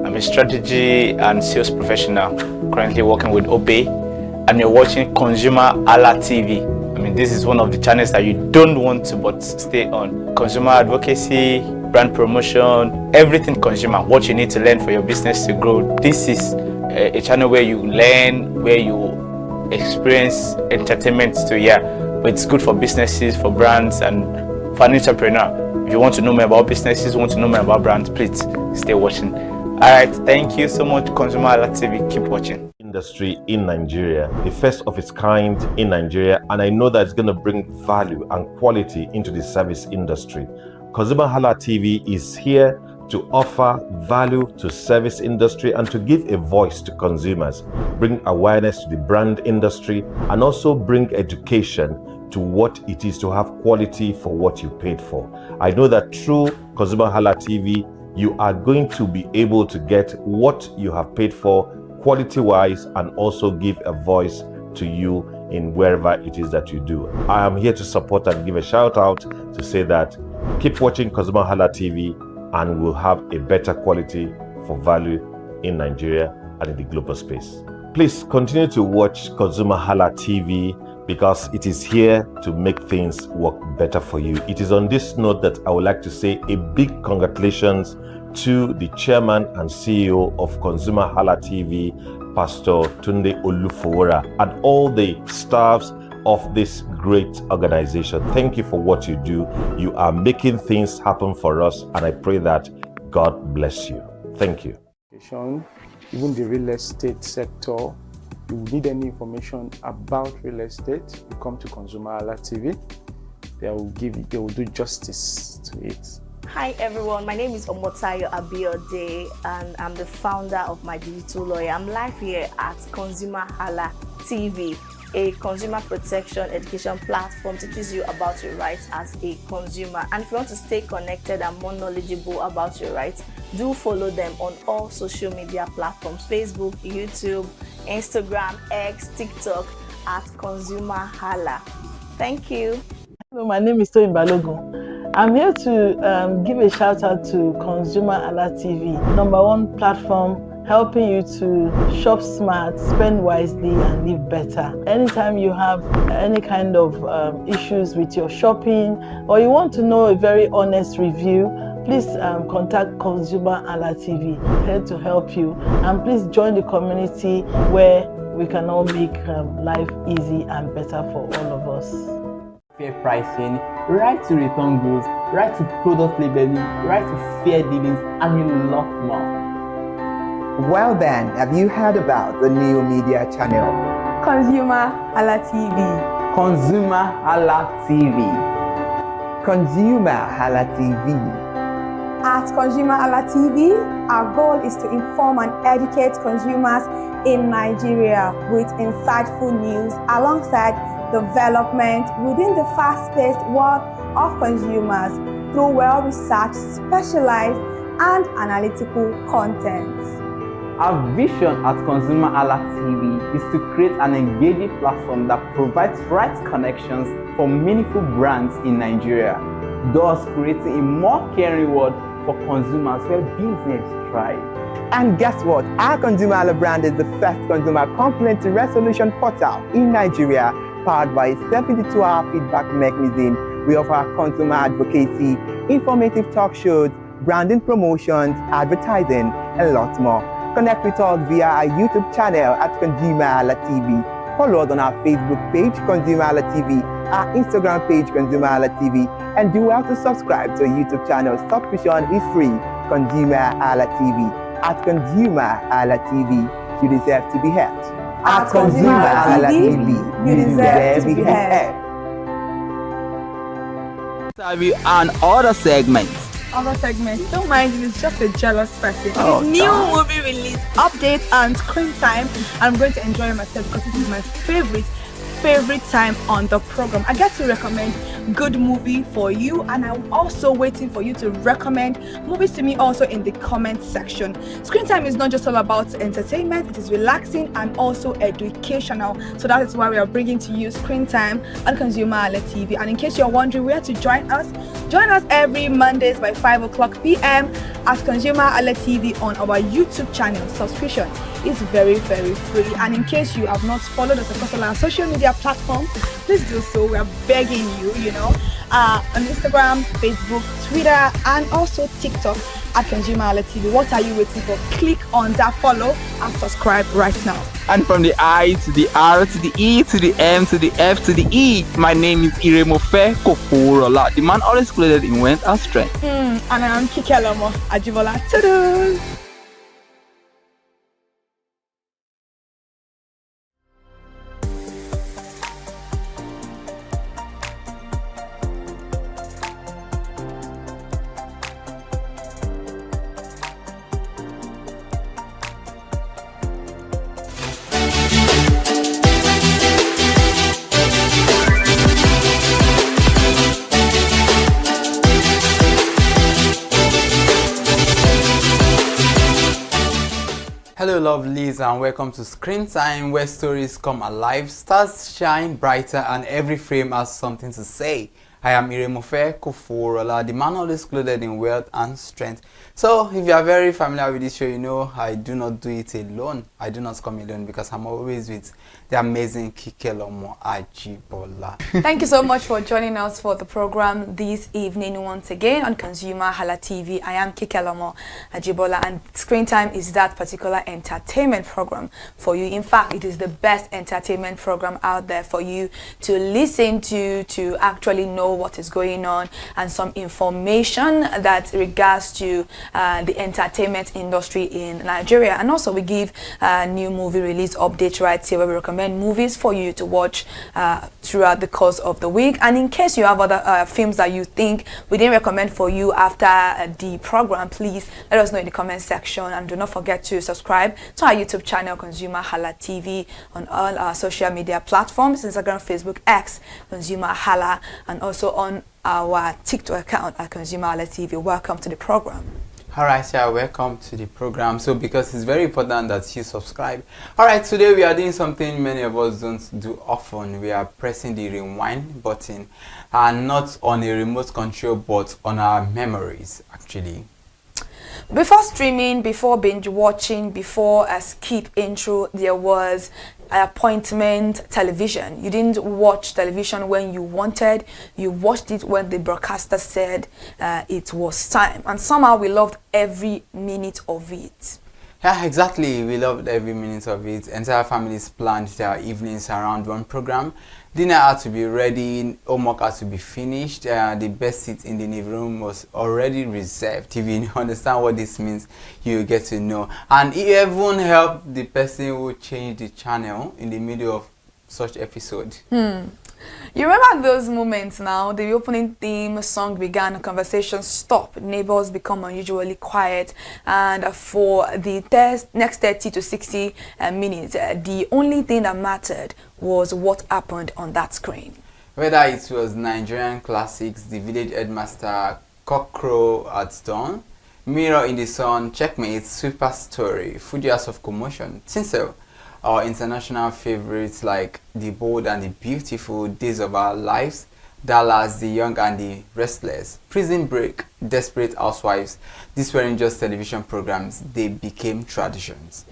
Speaker 12: I'm a strategy and sales professional, currently working with Obey, and you're watching ConsumerHallaTV. I mean, this is one of the channels that you don't want to but stay on. Consumer advocacy, brand promotion, everything consumer, what you need to learn for your business to grow. This is a channel where you learn, where you experience entertainment too. But it's good for businesses, for brands, and for an entrepreneur. If you want to know more about businesses, want to know more about brands, please stay watching. Alright, thank you so much, ConsumerHallaTV. Keep watching.
Speaker 13: Industry in Nigeria, the first of its kind in Nigeria, and I know that it's going to bring value and quality into the service industry. ConsumerHallaTV is here to offer value to service industry and to give a voice to consumers, bring awareness to the brand industry, and also bring education to what it is to have quality for what you paid for. I know that through ConsumerHallaTV, you are going to be able to get what you have paid for quality-wise and also give a voice to you in wherever it is that you do. I am here to support and give a shout out to say that keep watching ConsumerHallaTV and we'll have a better quality for value in Nigeria and in the global space. Please continue to watch ConsumerHallaTV because it is here to make things work better for you. It is on this note that I would like to say a big congratulations to the chairman and CEO of ConsumerHallaTV, Pastor Tunde Olufowora, and all the staffs of this great organization. Thank you for what you do. You are making things happen for us, and I pray that God bless you. Thank you.
Speaker 14: Even the real estate sector, you need any information about real estate, you come to ConsumerHallaTV. They will do justice to it.
Speaker 2: Hi everyone, my name is Omotayo Abiode and I'm the founder of My Digital Lawyer. I'm live here at ConsumerHallaTV, a consumer protection education platform teaches you about your rights as a consumer. And if you want to stay connected and more knowledgeable about your rights, do follow them on all social media platforms: Facebook, YouTube, Instagram, X, TikTok at ConsumerHalla. Thank you.
Speaker 4: Hello, my name is Toyin Balogun. I'm here to give a shout out to ConsumerHallaTV, #1 platform helping you to shop smart, spend wisely, and live better. Anytime you have any kind of issues with your shopping, or you want to know a very honest review, please contact ConsumerHallaTV. Here to help you, and please join the community where we can all make life easy and better for all of us.
Speaker 15: Fair pricing, right to return goods, right to product labeling, right to fair dealings, and a lot more.
Speaker 3: Well then, have you heard about the new media channel?
Speaker 16: ConsumerHallaTV.
Speaker 15: ConsumerHallaTV.
Speaker 3: ConsumerHallaTV.
Speaker 16: At ConsumerHallaTV, our goal is to inform and educate consumers in Nigeria with insightful news alongside development within the fast-paced world of consumers through well-researched, specialized, and analytical content.
Speaker 15: Our vision at ConsumerHallaTV is to create an engaging platform that provides right connections for meaningful brands in Nigeria, thus creating a more caring world for consumers where business thrive.
Speaker 3: And guess what? Our ConsumerHalla brand is the first consumer complaint resolution portal in Nigeria, powered by a 72-hour feedback mechanism
Speaker 15: We offer consumer advocacy, informative talk shows, branding promotions, advertising, and lots more. Connect with us via our YouTube channel at ConsumerHallaTV. Follow us on our Facebook page, ConsumerHallaTV, our Instagram page, ConsumerHallaTV, and do well to subscribe to our YouTube channel. Subscription is free. ConsumerHallaTV. At ConsumerHallaTV, you deserve to be heard. At ConsumerHallaTV, you deserve to be heard. And other segments.
Speaker 16: Other segments, don't mind if it's just a jealous person.
Speaker 15: Oh,
Speaker 16: It's new movie release, updates, and screen time. I'm going to enjoy myself because this is my favorite time on the program. I get to recommend good movie for you, and I'm also waiting for you to recommend movies to me also in the comment section. Screen time is not just all about entertainment, it is relaxing and also educational. So that is why we are bringing to you Screen Time on ConsumerHallaTV. And in case you're wondering where to join us every Mondays by 5 o'clock p.m. at ConsumerHallaTV on our YouTube channel. Subscription is very, very free. And in case you have not followed us across all our social media platforms, please do so. We are begging you, on Instagram, Facebook, Twitter, and also TikTok at ConsumerHallaTV. What are you waiting for? Click on that follow and subscribe right now.
Speaker 15: And from the I to the R to the E to the M to the F to the E, my name is Iremofe Koforola, the man always clothed in wealth and strength.
Speaker 16: And I'm Kikelomo Ajibola. Ta-da!
Speaker 15: Hello lovelies, and welcome to Screen Time, where stories come alive, stars shine brighter, and every frame has something to say. I am Iremofe Koforola, the man always clothed in wealth and strength. So if you are very familiar with this show, you know I do not do it alone. I do not come alone because I'm always with the amazing Kikelomo Ajibola.
Speaker 16: Thank you so much for joining us for the program this evening once again on ConsumerHallaTV. I am Kikelomo Ajibola, and Screen Time is that particular entertainment program for you. In fact, it is the best entertainment program out there for you to listen to actually know what is going on, and some information that regards to the entertainment industry in Nigeria. And also we give new movie release updates right here, where we recommend movies for you to watch throughout the course of the week. And in case you have other films that you think we didn't recommend for you after the program, please let us know in the comment section, and do not forget to subscribe to our YouTube channel ConsumerHallaTV on all our social media platforms, Instagram, Facebook, X, ConsumerHalla, and also on our TikTok account at ConsumerHallaTV. Welcome to the program.
Speaker 15: Alright, yeah, welcome to the program. So because it's very important that you subscribe. Alright, today we are doing something many of us don't do often. We are pressing the rewind button, and not on a remote control but on our memories actually.
Speaker 16: Before streaming, before binge watching, before a skip intro, there was appointment television. You didn't watch television when you wanted, you watched it when the broadcaster said it was time, and somehow we loved every minute of it.
Speaker 15: Yeah, exactly. We loved every minute of it. Entire families planned their evenings around one program. Dinner had to be ready, homework had to be finished, the best seat in the living room was already reserved. If you understand what this means, you get to know. And it even helped the person who changed the channel in the middle of such episode.
Speaker 16: You remember those moments now? The opening theme song began, conversation stopped, neighbors become unusually quiet, and for the next 30 to 60 minutes, the only thing that mattered was what happened on that screen.
Speaker 15: Whether it was Nigerian classics, The Village Headmaster, Cockcrow at Dawn, Mirror in the Sun, Checkmate, Super Story, Fuji House of Commotion, Tinsel, or international favorites like The Bold and the Beautiful, Days of Our Lives, Dallas, The Young and the Restless, Prison Break, Desperate Housewives. These weren't just television programs, they became traditions.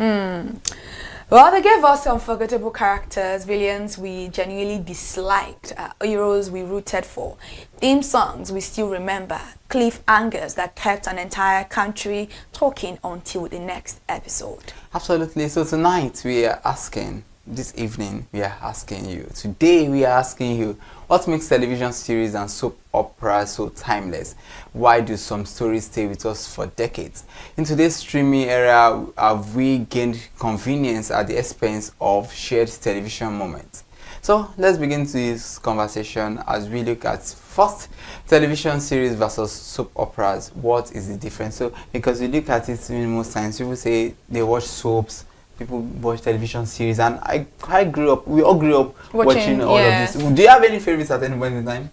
Speaker 17: Well, they gave us unforgettable characters, villains we genuinely disliked, heroes we rooted for, theme songs we still remember, cliffhangers that kept an entire country talking until the next episode.
Speaker 15: Absolutely. So tonight we are asking, this evening we are asking you, today we are asking you, what makes television series and soap operas so timeless? Why do some stories stay with us for decades? In today's streaming era, have we gained convenience at the expense of shared television moments? So let's begin this conversation as we look at first television series versus soap operas. What is the difference? So because we look at it most times, people say they watch soaps, people watch television series, and I grew up, we all grew up watching all of this. Do you have any favorites at any point in time?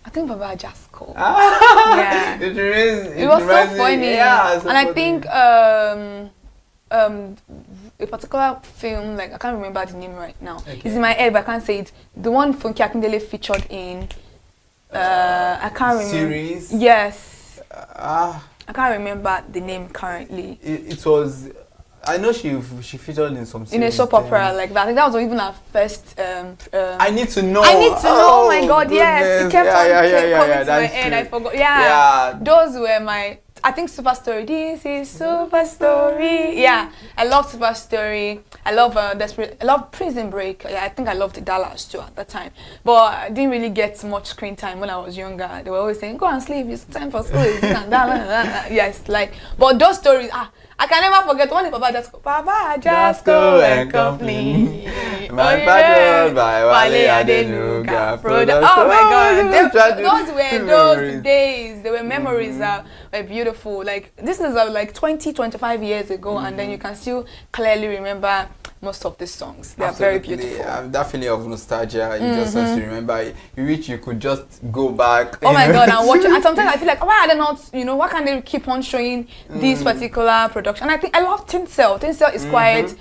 Speaker 17: I think Baba Jasco.
Speaker 15: Yeah.
Speaker 17: It was so funny.
Speaker 15: Yeah, so
Speaker 17: and
Speaker 15: funny.
Speaker 17: I think a particular film, like I can't remember the name right now.
Speaker 15: Okay.
Speaker 17: It's in my head, but I can't say it. The one Funke Akindele featured in, I can't remember.
Speaker 15: Series?
Speaker 17: Yes. I can't remember the name currently.
Speaker 15: It was, I know she featured in some series.
Speaker 17: In a soap opera like that. I think that was even her first.
Speaker 15: I need to know.
Speaker 17: I need to know. Oh my God!
Speaker 15: Goodness.
Speaker 17: Yes, it kept coming to my
Speaker 15: That's
Speaker 17: head.
Speaker 15: true.
Speaker 17: I forgot. Yeah, those were my. I think Super Story. This is Super Story. Yeah, I love Super Story. I love Desperate. I love Prison Break. Yeah, I think I loved Dallas too at that time. But I didn't really get much screen time when I was younger. They were always saying, "Go and sleep. It's time for school." Yes, like. But those stories. I can never forget one is Baba Jasco and Company.
Speaker 15: My patrol by Wale Adenuga production.
Speaker 17: Oh my God, those were those days. They were memories that were beautiful. Like this is like 20-25 years ago, and then you can still clearly remember most of these songs. They are very beautiful.
Speaker 15: That feeling of nostalgia, you just have to remember. You wish you could just go back.
Speaker 17: Oh my God, and watch it. And sometimes I feel like, why are they not, why can't they keep on showing this particular production? And I think I love Tinsel. Tinsel is quite,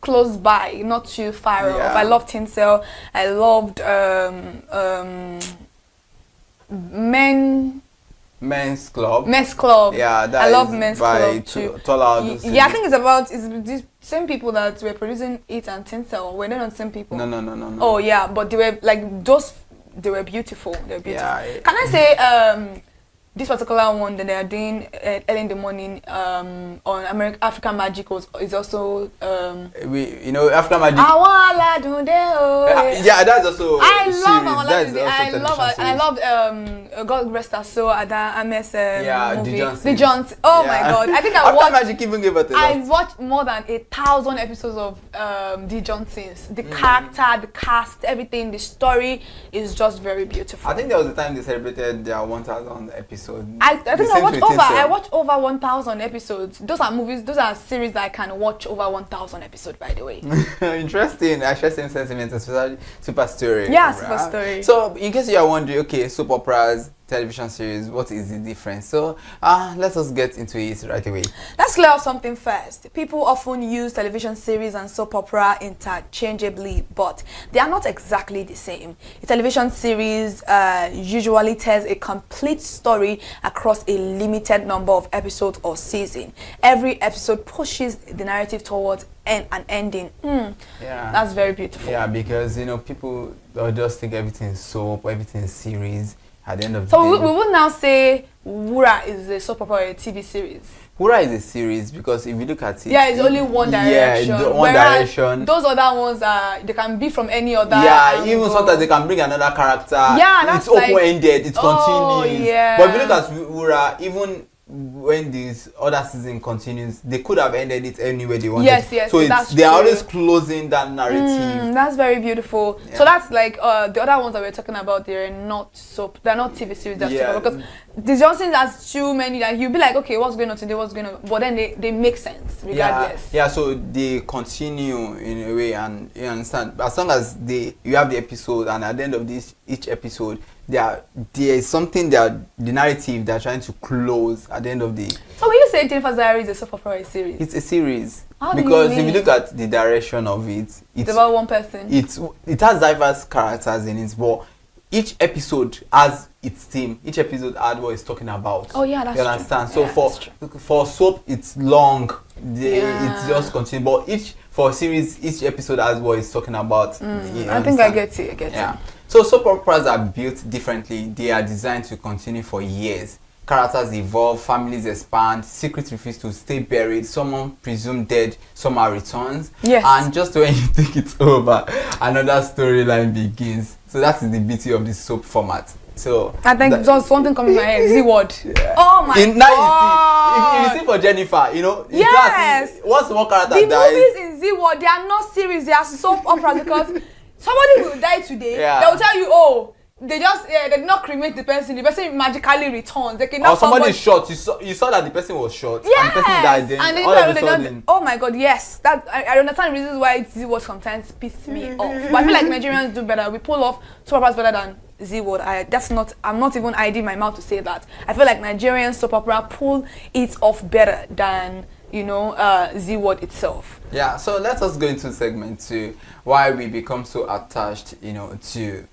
Speaker 17: close by, not too far off. I love Tinsel. I loved
Speaker 15: Men's Club.
Speaker 17: Men's Club.
Speaker 15: Yeah,
Speaker 17: I love Men's Club too.
Speaker 15: Yeah,
Speaker 17: I think it's the same people that were producing it and Tinsel. Were they not the same people?
Speaker 15: No.
Speaker 17: Oh yeah, but they were like those. They were beautiful. They were beautiful.
Speaker 15: Yeah,
Speaker 17: Can I say this particular one that they are doing early in the morning on African Magic is also
Speaker 15: African Magic.
Speaker 17: Yeah,
Speaker 15: that's also
Speaker 17: I love
Speaker 15: series.
Speaker 17: I love God rest her soul at that MS movie.
Speaker 15: The
Speaker 17: Johnson. Oh my God! I think I
Speaker 15: African
Speaker 17: watched.
Speaker 15: Magic even gave it a lot.
Speaker 17: I watched more than 1,000 episodes of the Johnsons. The character, the cast, everything, the story is just very beautiful.
Speaker 15: I think there was a time they celebrated their 1,000 episodes.
Speaker 17: I think I watched over 1,000 episodes. Those are movies, those are series that I can watch over 1,000 episodes, by the way.
Speaker 15: Interesting. I share same sentiments, especially Super Story.
Speaker 17: Yeah, Super Story.
Speaker 15: So, in case you are wondering, okay, soap operas, television series, what is the difference? So, let us get into it right away.
Speaker 17: Let's clear up something first. People often use television series and soap opera interchangeably, but they are not exactly the same. A television series usually tells a complete story across a limited number of episodes or season. Every episode pushes the narrative towards an ending. Yeah, that's very beautiful.
Speaker 15: Yeah, because people just think everything is soap, everything is series. At the end of the
Speaker 17: day.
Speaker 15: So
Speaker 17: we would now say Wura is a soap opera or a TV series.
Speaker 15: Wura is a series because if you look at it,
Speaker 17: it's only one direction.
Speaker 15: Yeah, one direction.
Speaker 17: Those other ones they can be from any other.
Speaker 15: Yeah, even sometimes they can bring another character.
Speaker 17: Yeah, that's
Speaker 15: it's open-ended. It continues.
Speaker 17: Yeah.
Speaker 15: But if you look at Wura, even when this other season continues, they could have ended it anywhere they wanted.
Speaker 17: Yes.
Speaker 15: So they're
Speaker 17: true.
Speaker 15: always closing that narrative.
Speaker 17: That's very beautiful. Yeah. So that's like the other ones that we're talking about. They're not soap. They're not TV series. Because the Johnsons has too many. Like you'll be like, okay, what's going on today? What's going on? But then they make sense regardless.
Speaker 15: Yeah. So they continue in a way, and you understand. As long as you have the episode, and at the end of each episode, there is something that the narrative they're trying to close at the end of the.
Speaker 17: So when you say Jennifer's Diary is a soap opera series?
Speaker 15: It's a series.
Speaker 17: How
Speaker 15: because
Speaker 17: do you mean?
Speaker 15: If you look at the direction of it's
Speaker 17: about one person.
Speaker 15: It has diverse characters in it, but each episode has its theme. Each episode has what it's talking about.
Speaker 17: Oh yeah, that's
Speaker 15: you understand?
Speaker 17: True.
Speaker 15: So for soap, it's long. It's just continue. But for series, each episode has what it's talking about.
Speaker 17: I think I get it.
Speaker 15: Yeah. So soap operas are built differently. They are designed to continue for years. Characters evolve, families expand, secrets refuse to stay buried, someone presumed dead, somehow returns.
Speaker 17: Yes.
Speaker 15: And just when you think it's over, another storyline begins. So that is the beauty of the soap format. So
Speaker 17: I think there's something coming in my head. Z-word. Yeah. Oh my god.
Speaker 15: Now if you see for Jennifer, you know,
Speaker 17: yes.
Speaker 15: Once one character
Speaker 17: the
Speaker 15: dies.
Speaker 17: The movies in Z-word, they are not series, they are soap operas because somebody will die today.
Speaker 15: Yeah.
Speaker 17: They will tell you, oh, they did not cremate the person magically returns. They cannot.
Speaker 15: Or somebody is shot. You saw that the person was shot.
Speaker 17: Yes.
Speaker 15: And the person died. Then
Speaker 17: and
Speaker 15: all of a sudden.
Speaker 17: Oh my god, yes. That I understand the reasons why Z-word sometimes piss me off. But I feel like Nigerians do better. We pull off soap operas better than Z-word. I'm not even hiding my mouth to say that. I feel like Nigerian soap opera pull it off better than Z-word itself.
Speaker 15: Yeah, so let us go into segment 2, why we become so attached, to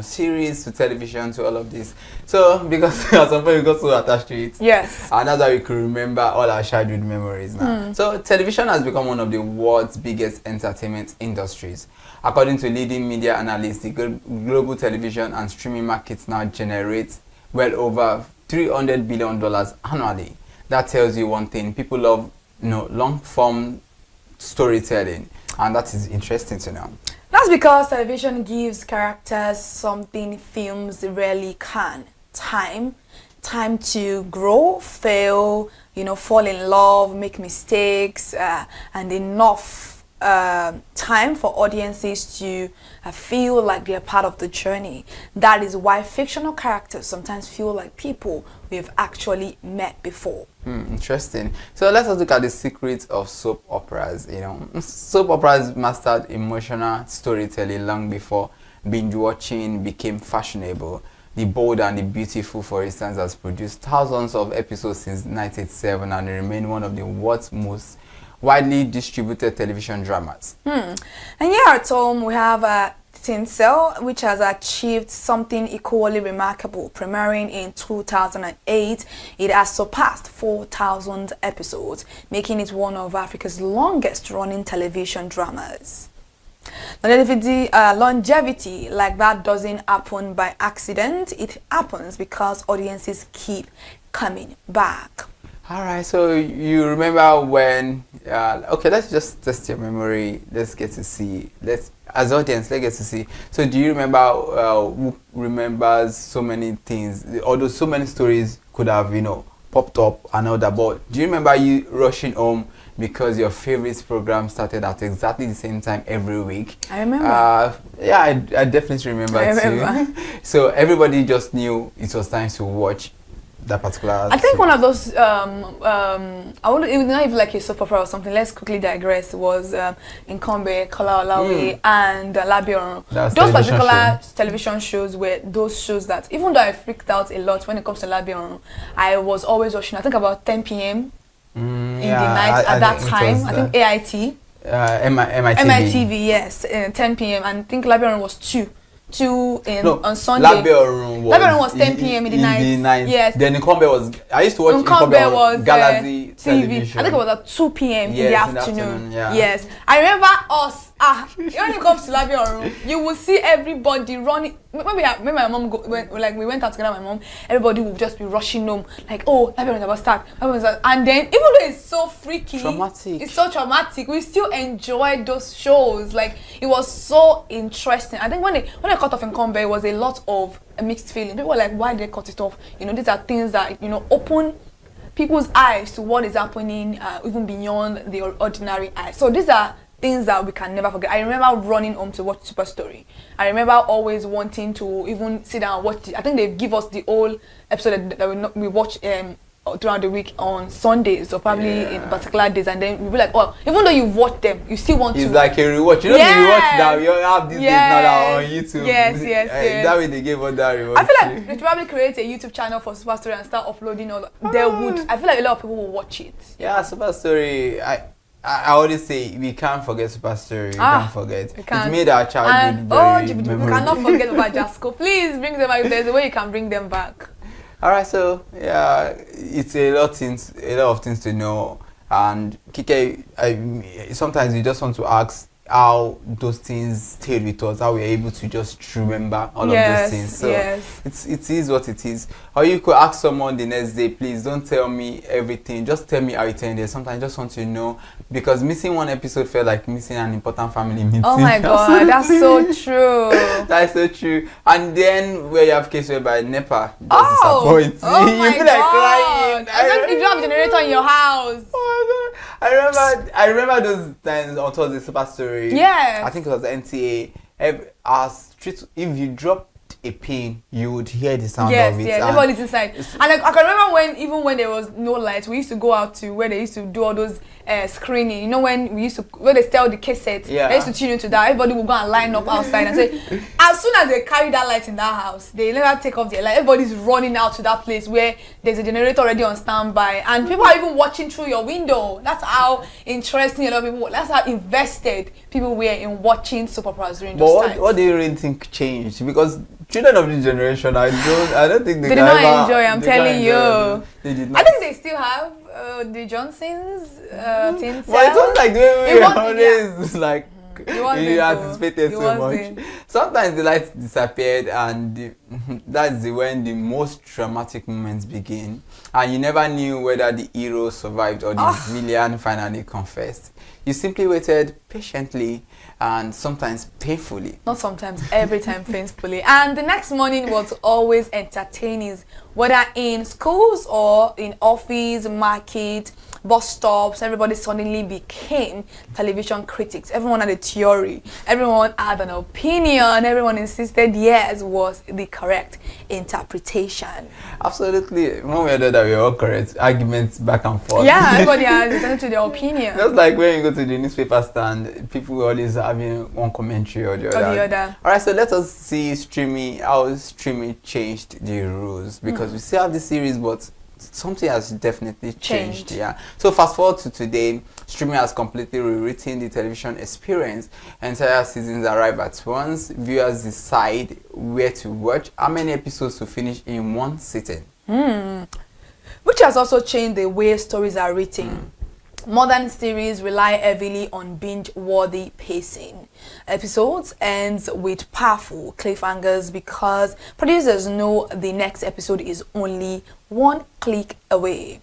Speaker 15: series, to television, to all of this. So because at some point we got so attached to it.
Speaker 17: Yes.
Speaker 15: And that's how we could remember all our childhood memories now. So television has become one of the world's biggest entertainment industries. According to leading media analysts, the global television and streaming markets now generate well over $300 billion annually. That tells you one thing: people love long-form storytelling, and that is interesting to know.
Speaker 17: That's because television gives characters something films rarely can. Time to grow, fail, fall in love, make mistakes, and enough time for audiences to feel like they're part of the journey. That is why fictional characters sometimes feel like people we've actually met before.
Speaker 15: Interesting. So let us look at the secrets of soap operas. Soap operas mastered emotional storytelling long before binge watching became fashionable. The Bold and the Beautiful, for instance, has produced thousands of episodes since 1987 and remain one of the world's most widely distributed television dramas.
Speaker 17: And here at home we have Tinsel, which has achieved something equally remarkable. Premiering in 2008, it has surpassed 4,000 episodes, making it one of Africa's longest running television dramas. Longevity like that doesn't happen by accident. It happens because audiences keep coming back.
Speaker 15: All right, so you remember when, okay, let's just test your memory. Let's get to see. As audience, let's get to see. So do you remember who remembers so many things? Although so many stories could have, popped up and all that, but do you remember you rushing home because your favorite program started at exactly the same time every week?
Speaker 17: I remember.
Speaker 15: Yeah, I definitely remember too. So everybody just knew it was time to watch that particular.
Speaker 17: I think one of those I wouldn't even know if like a soap opera or something. Let's quickly digress. Was Nkombe, Kola Olawe, and Labion. Those particular television shows were those shows that, even though I freaked out a lot when it comes to Labion, I was always watching. I think about 10 p.m. in the night at that time. I think AIT. MITV, yes, 10 p.m. and I think Labion was 2 on Sunday.
Speaker 15: Labion
Speaker 17: was 10 p.m. in the night. Yes.
Speaker 15: Then Nkombe was. I used to watch Nkombe on Galaxy television.
Speaker 17: I think it was at 2 p.m. in the afternoon.
Speaker 15: Yeah.
Speaker 17: Yes. I remember us. When it comes to Labion, you will see everybody running. When my mom when we went out together, my mom, everybody would just be rushing home, like, oh, Labion is about to start. And then, even though it's so freaky, it's so traumatic, we still enjoyed those shows. Like, it was so interesting. I think when I cut off Nkombe, it was a lot of a mixed feeling. People were like, why did they cut it off? These are things that open people's eyes to what is happening, even beyond the ordinary eyes. So these are things that we can never forget. I remember running home to watch Super Story. I remember always wanting to even sit down and watch it. I think they give us the whole episode that we watch throughout the week on Sundays or probably in particular days, and then we'll be like, oh, even though you've watched them, you still want to.
Speaker 15: It's like a rewatch. You know, the rewatch now, you have these days now that are on YouTube.
Speaker 17: Yes.
Speaker 15: That way they gave us that rewatch.
Speaker 17: I feel like they probably create a YouTube channel for Super Story and start uploading all. They would. I feel like a lot of people will watch it.
Speaker 15: Yeah, Super Story. I always say we can't forget Super Story. We can't forget. It made our childhood very memorable.
Speaker 17: We cannot forget about Jasco. Please bring them back. There's a way you can bring them back.
Speaker 15: All right, so yeah, it's a lot of things to know. And Kike, sometimes you just want to ask how those things stayed with us, how we're able to just remember all of those things. So it is what it is. Or you could ask someone the next day, please don't tell me everything, just tell me how it ended. Sometimes I just want to know, because missing one episode felt like missing an important family meeting.
Speaker 17: Oh my God, that's so true.
Speaker 15: That's so true. And then where you have cases whereby NEPA just disappoints you.
Speaker 17: My
Speaker 15: You feel like crying.
Speaker 17: If you have a generator in your house.
Speaker 15: Oh my God. I remember those times on Thursday Super Story.
Speaker 17: Yes.
Speaker 15: I think it was NTA. If you dropped a pin, you would hear the sound of it.
Speaker 17: Yes, everybody's inside. And I can remember even when there was no lights, we used to go out to where they used to do all those screening. You know, when they sell the cassette, they used to tune into that. Everybody would go and line up outside and say, as soon as they carry that light in that house, they never take off their light. Everybody's running out to that place where there's a generator already on standby, and people are even watching through your window. That's how interesting a lot of people. That's how invested people were in watching soap operas during those times.
Speaker 15: What do you really think changed? Because children of this generation, I don't think they
Speaker 17: did not enjoy. I'm telling you,
Speaker 15: they did not.
Speaker 17: I think they still have the Johnsons, Tin
Speaker 15: But it was like the way we always like you anticipated so much. Sometimes the lights disappeared, and that's when the most traumatic moments begin. And you never knew whether the hero survived or the villain finally confessed. You simply waited patiently and sometimes painfully.
Speaker 17: Not sometimes, every time painfully. And the next morning was always entertaining, whether in schools or in office, market, bus stops. Everybody suddenly became television critics. Everyone had a theory. Everyone had an opinion. Everyone insisted yes was the correct interpretation.
Speaker 15: Absolutely. When we heard that we were all correct, arguments back and forth.
Speaker 17: Yeah, everybody has to their opinion.
Speaker 15: Just like when you go to the newspaper stand, people were always having one commentary or the other. Alright, so let us see how streaming changed the rules, because we still have the series, but something has definitely changed. Yeah. So fast forward to today, streaming has completely rewritten the television experience. Entire seasons arrive at once. Viewers decide where to watch, how many episodes to finish in one sitting.
Speaker 17: Which has also changed the way stories are written. Modern series rely heavily on binge-worthy pacing. Episodes ends with powerful cliffhangers because producers know the next episode is only one click away.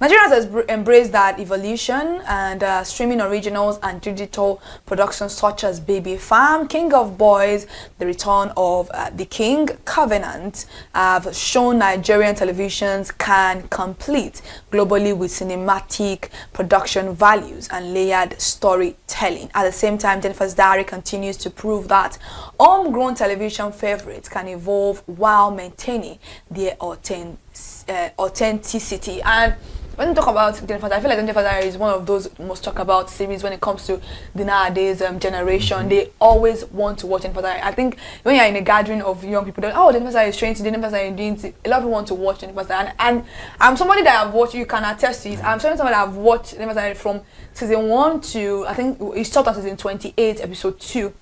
Speaker 17: Nigerians has embraced that evolution, and streaming originals and digital productions such as Baby Farm, King of Boys, The Return of the King, Covenant have shown Nigerian televisions can compete globally with cinematic production values and layered storytelling. At the same time, Jennifer's Diary continues to prove that homegrown television favorites can evolve while maintaining their authenticity. And when you talk about Jennifer's, I feel like Jennifer's Diary is one of those most talked about series when it comes to the nowadays generation. They always want to watch Jennifer's Diary. I think when you're in a gathering of young people, they're like, oh, Jennifer's Diary is training, Jennifer's Diary is doing it. A lot of people want to watch Jennifer's Diary. And I'm somebody that I've watched, you can attest to it. I'm somebody that I've watched Jennifer's Diary from season 1 to, I think it stopped at season 28, episode 2.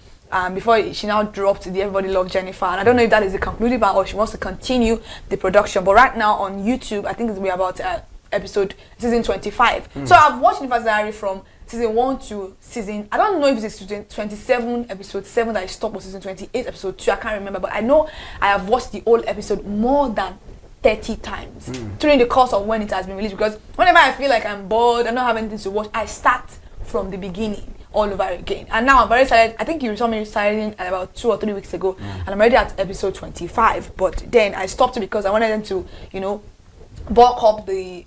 Speaker 17: Before she now dropped the Everybody Loved Jennifer, and I don't know if that is the concluded part or she wants to continue the production. But right now on YouTube, I think we're about season 25. So I've watched Jennifer's Diary from season 1 to season, I don't know if it's 27 episode 7 that I stopped, or season 28 episode 2, I can't remember, but I know I have watched the whole episode more than 30 times during the course of when it has been released, because whenever I feel like I'm bored, I don't have anything to watch, I start from the beginning all over again. And now I'm very excited. I think you saw me starting at about 2 or 3 weeks ago, and I'm already at episode 25, but then I stopped because I wanted them to, you know, bulk up the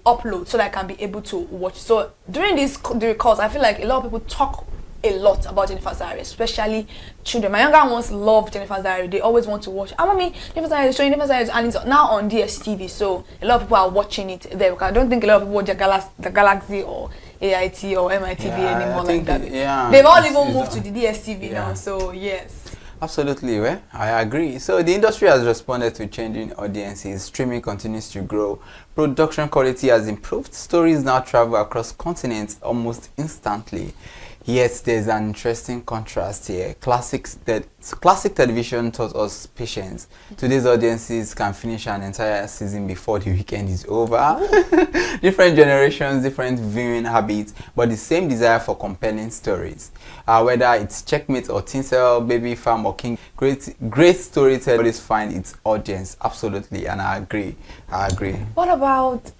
Speaker 17: upload so that I can be able to watch. So during the course, I feel like a lot of people talk a lot about Jennifer's Diary, especially children. My younger ones love Jennifer's Diary. They always want to watch. Mommy, Jennifer's Diary is showing Jennifer's Diary, and it's now on DSTV. So a lot of people are watching it there. I don't think a lot of people watch the Galaxy or AIT or MITV anymore like that. They've all even moved to the DSTV now. So yes.
Speaker 15: Absolutely, well, I agree. So the industry has responded to changing audiences. Streaming continues to grow. Production quality has improved. Stories now travel across continents almost instantly. Yes, there's an interesting contrast here. Classic television taught us patience. Today's audiences can finish an entire season before the weekend is over. Different generations, different viewing habits, but the same desire for compelling stories. Whether it's Checkmate or Tinsel, Baby Farm or King, great storytelling always find its audience. Absolutely, and I agree.
Speaker 17: What about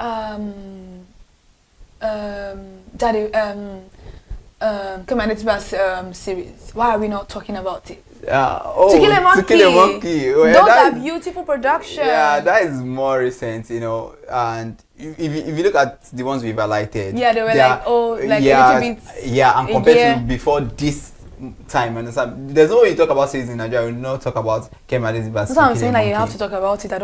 Speaker 17: series? Why are we not talking about it? To Kill a Monkey.
Speaker 15: To Kill a Monkey.
Speaker 17: Those are beautiful productions.
Speaker 15: Yeah, that is more recent, you know. And if you look at the ones we've highlighted,
Speaker 17: yeah, they were a little bit.
Speaker 15: Yeah, and compared to before this time, understand? There's no way you talk about series in Nigeria. We will not talk about Kemali's.
Speaker 17: That's what I'm saying. Like, you have to talk about it. I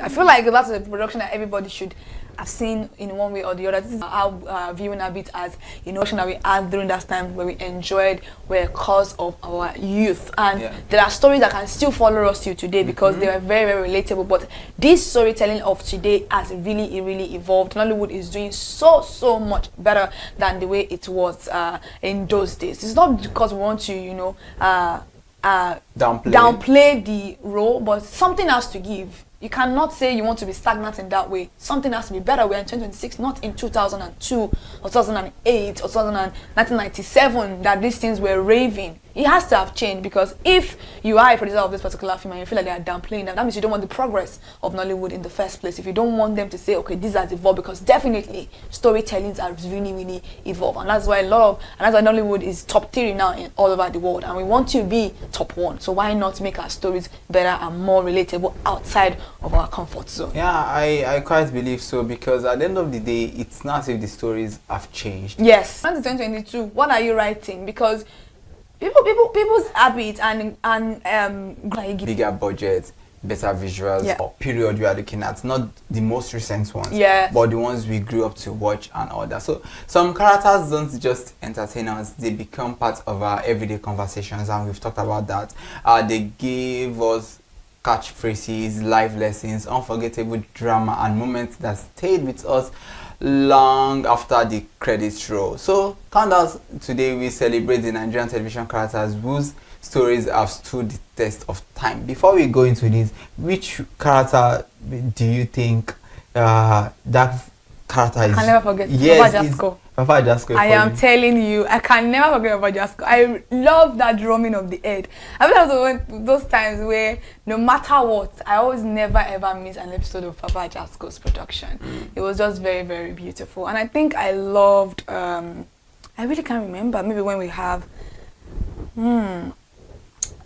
Speaker 17: feel like that's a production that everybody should have seen in one way or the other. This is our viewing habit as emotion that we had during that time where we enjoyed, were a cause of our youth, and there are stories that can still follow us till today because they are very, very relatable. But this storytelling of today has really evolved. Nollywood is doing so much better than the way it was in those days. It's not because we want to downplay the role, but something has to give. You cannot say you want to be stagnant in that way. Something has to be better. We're in 2026, not in 2002 or 2008 or 1997 that these things were raving. It has to have changed, because if you are a producer of this particular film and you feel like they are downplaying them, that means you don't want the progress of Nollywood in the first place. If you don't want them to say, okay, this has evolved, because definitely storytellings are really evolved, and that's why Nollywood is top 3 now in all over the world, and we want to be top 1. So why not make our stories better and more relatable outside of our comfort zone?
Speaker 15: Yeah, I quite believe so, because at the end of the day, it's not as if the stories have changed.
Speaker 17: Yes. 2022, what are you writing? Because people's habits and
Speaker 15: bigger budget, better visuals, or period we are looking at, not the most recent ones, but the ones we grew up to watch and all that. So some characters don't just entertain us, they become part of our everyday conversations, and we've talked about that. They give us catchphrases, life lessons, unforgettable drama, and moments that stayed with us long after the credits roll. So Countdown today, we celebrate the Nigerian television characters whose stories have stood the test of time. Before we go into this, which character do you think that character is?
Speaker 17: I can never forget.
Speaker 15: Yes, Papa Jasko.
Speaker 17: I am telling you, I can never forget Papa Jasko. I love that drumming of the head. I mean, also those times where no matter what, I always never ever miss an episode of Papa Jasko's production. It was just very beautiful, and I think I loved. I really can't remember. Maybe when we have.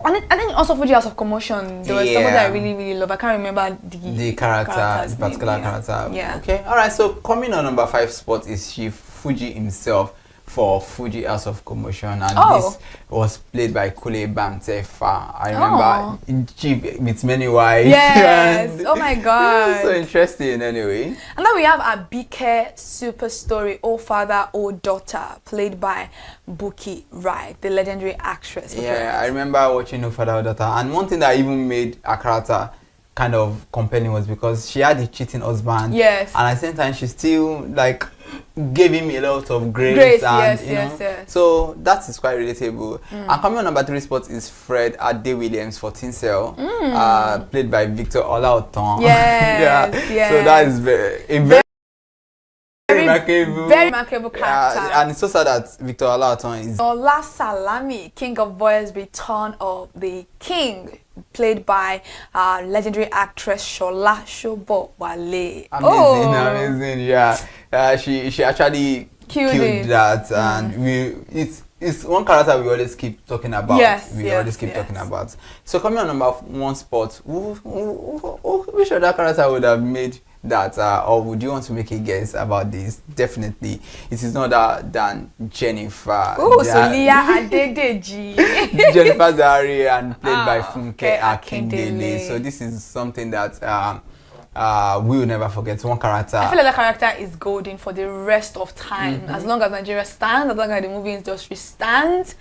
Speaker 17: I think also Fuji House of Commotion, there was someone that I really love. I can't remember the
Speaker 15: particular character.
Speaker 17: Yeah.
Speaker 15: Okay. All right. So coming on number 5 spot is Chief Fuji himself for Fuji House of Commotion, and this was played by Kule Bamtefa. I remember in Chief with many wives.
Speaker 17: Yes. Oh my God.
Speaker 15: So interesting. Anyway.
Speaker 17: And then we have Abike Super Story, O Father, O Daughter, played by Buki Wright, the legendary actress.
Speaker 15: Yeah, I remember watching O Father, O Daughter, and one thing that even made a character kind of compelling was because she had a cheating husband.
Speaker 17: Yes.
Speaker 15: And at the same time, she still like gave him a lot of grace. And,
Speaker 17: yes.
Speaker 15: So that is quite relatable. And coming on number 3 spot is Fred Ade Williams for Tinsel, played by Victor Olaotan.
Speaker 17: Yes.
Speaker 15: So that is very
Speaker 17: remarkable character.
Speaker 15: And it's so sad that Victor Olaotan is
Speaker 17: Ola Salami, King of Boys, Return of the King, played by legendary actress Shola Shobo Wale.
Speaker 15: Amazing. Yeah. She actually killed that, and it's one character we always keep talking about. Talking about. So coming on number 1 spot, which other character would have made that, or would you want to make a guess about this? Definitely, it is not that than Jennifer.
Speaker 17: So Leah Adedeji.
Speaker 15: Jennifer Zari, and played by Funke Akindele. So this is something that we will never forget. One character.
Speaker 17: I feel like that character is golden for the rest of time. As long as Nigeria stands, as long as the movie industry stands.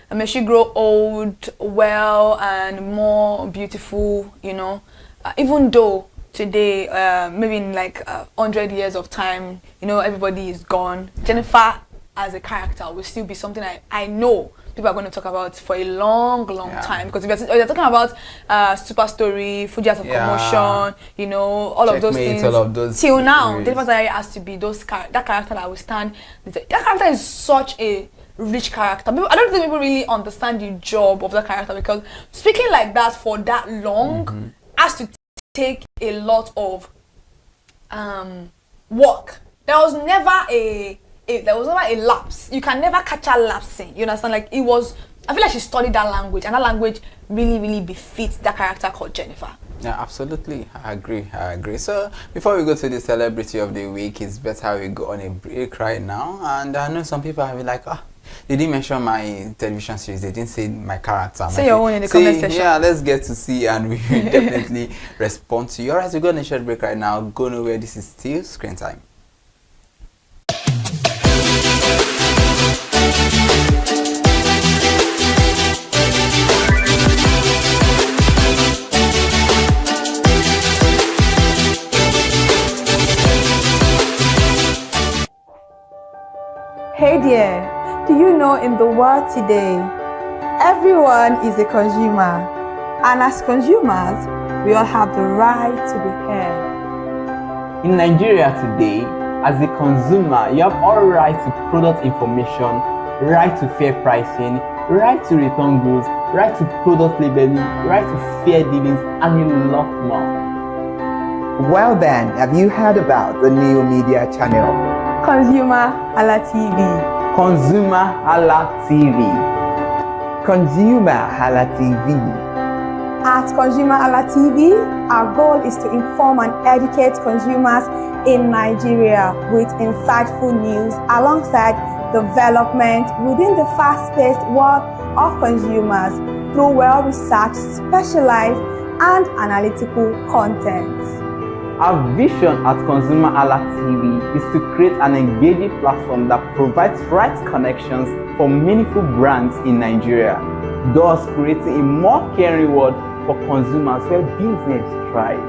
Speaker 17: I mean, she grow old, well, and more beautiful. You know, even though today, maybe in like 100 years of time, you know, everybody is gone. Jennifer as a character will still be something I know people are going to talk about for a long time. Because if you're talking about Super Story, Fuji House of Commotion, you know, all of those things,
Speaker 15: all of those
Speaker 17: till now, Deliverance Diary has to be that character that will stand. That character is such a rich character. I don't think people really understand the job of that character, because speaking like that for that long has to take a lot of work. There was never a lapse. You can never catch her lapsing. You understand? Like, it was, I feel like she studied that language, and that language really befits that character called Jennifer.
Speaker 15: Yeah, absolutely. I agree. So before we go to the celebrity of the week, it's better we go on a break right now. And I know some people have been like, they didn't mention my television series. They didn't say my character.
Speaker 17: Say your own in the comment section.
Speaker 15: Yeah, let's get to see, and we will definitely respond to you. Alright, we're going on a short break right now. Go nowhere. This is still Screen Time.
Speaker 16: Hey there, do you know in the world today, everyone is a consumer, and as consumers, we all have the right to be heard.
Speaker 15: In Nigeria today, as a consumer, you have all right to product information, right to fair pricing, right to return goods, right to product labeling, right to fair dealings, and a lot more.
Speaker 3: Well then, have you heard about the new media channel?
Speaker 16: ConsumerHallaTV.
Speaker 15: ConsumerHallaTV.
Speaker 3: ConsumerHallaTV.
Speaker 16: At ConsumerHallaTV, our goal is to inform and educate consumers in Nigeria with insightful news alongside development within the fast-paced world of consumers through well-researched, specialized, and analytical content.
Speaker 15: Our vision at ConsumerHallaTV is to create an engaging platform that provides right connections for meaningful brands in Nigeria, thus creating a more caring world for consumers where business thrives.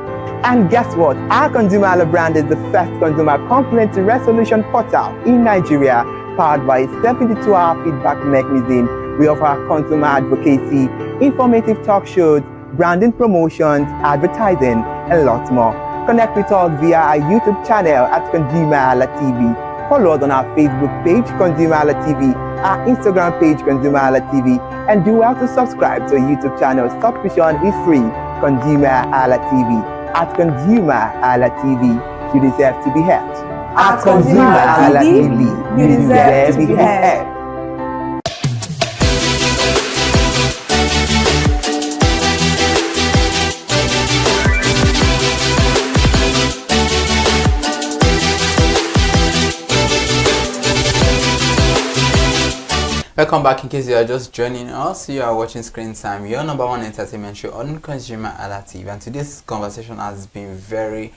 Speaker 3: And guess what? Our ConsumerHalla brand is the first consumer complaint resolution portal in Nigeria, powered by a 72-hour feedback mechanism. We offer consumer advocacy, informative talk shows, branding promotions, advertising, and lots more. Connect with us via our YouTube channel at ConsumerHallaTV. Follow us on our Facebook page, ConsumerHallaTV, our Instagram page, ConsumerHallaTV, and do well to subscribe to our YouTube channel. Subscription is free. ConsumerHallaTV. At ConsumerHallaTV, you deserve to be heard. At ConsumerHallaTV, you deserve to be heard.
Speaker 15: Welcome back. In case you are just joining us, you are watching Screen Time, your #1 entertainment show on ConsumerHalla TV. And today's conversation has been very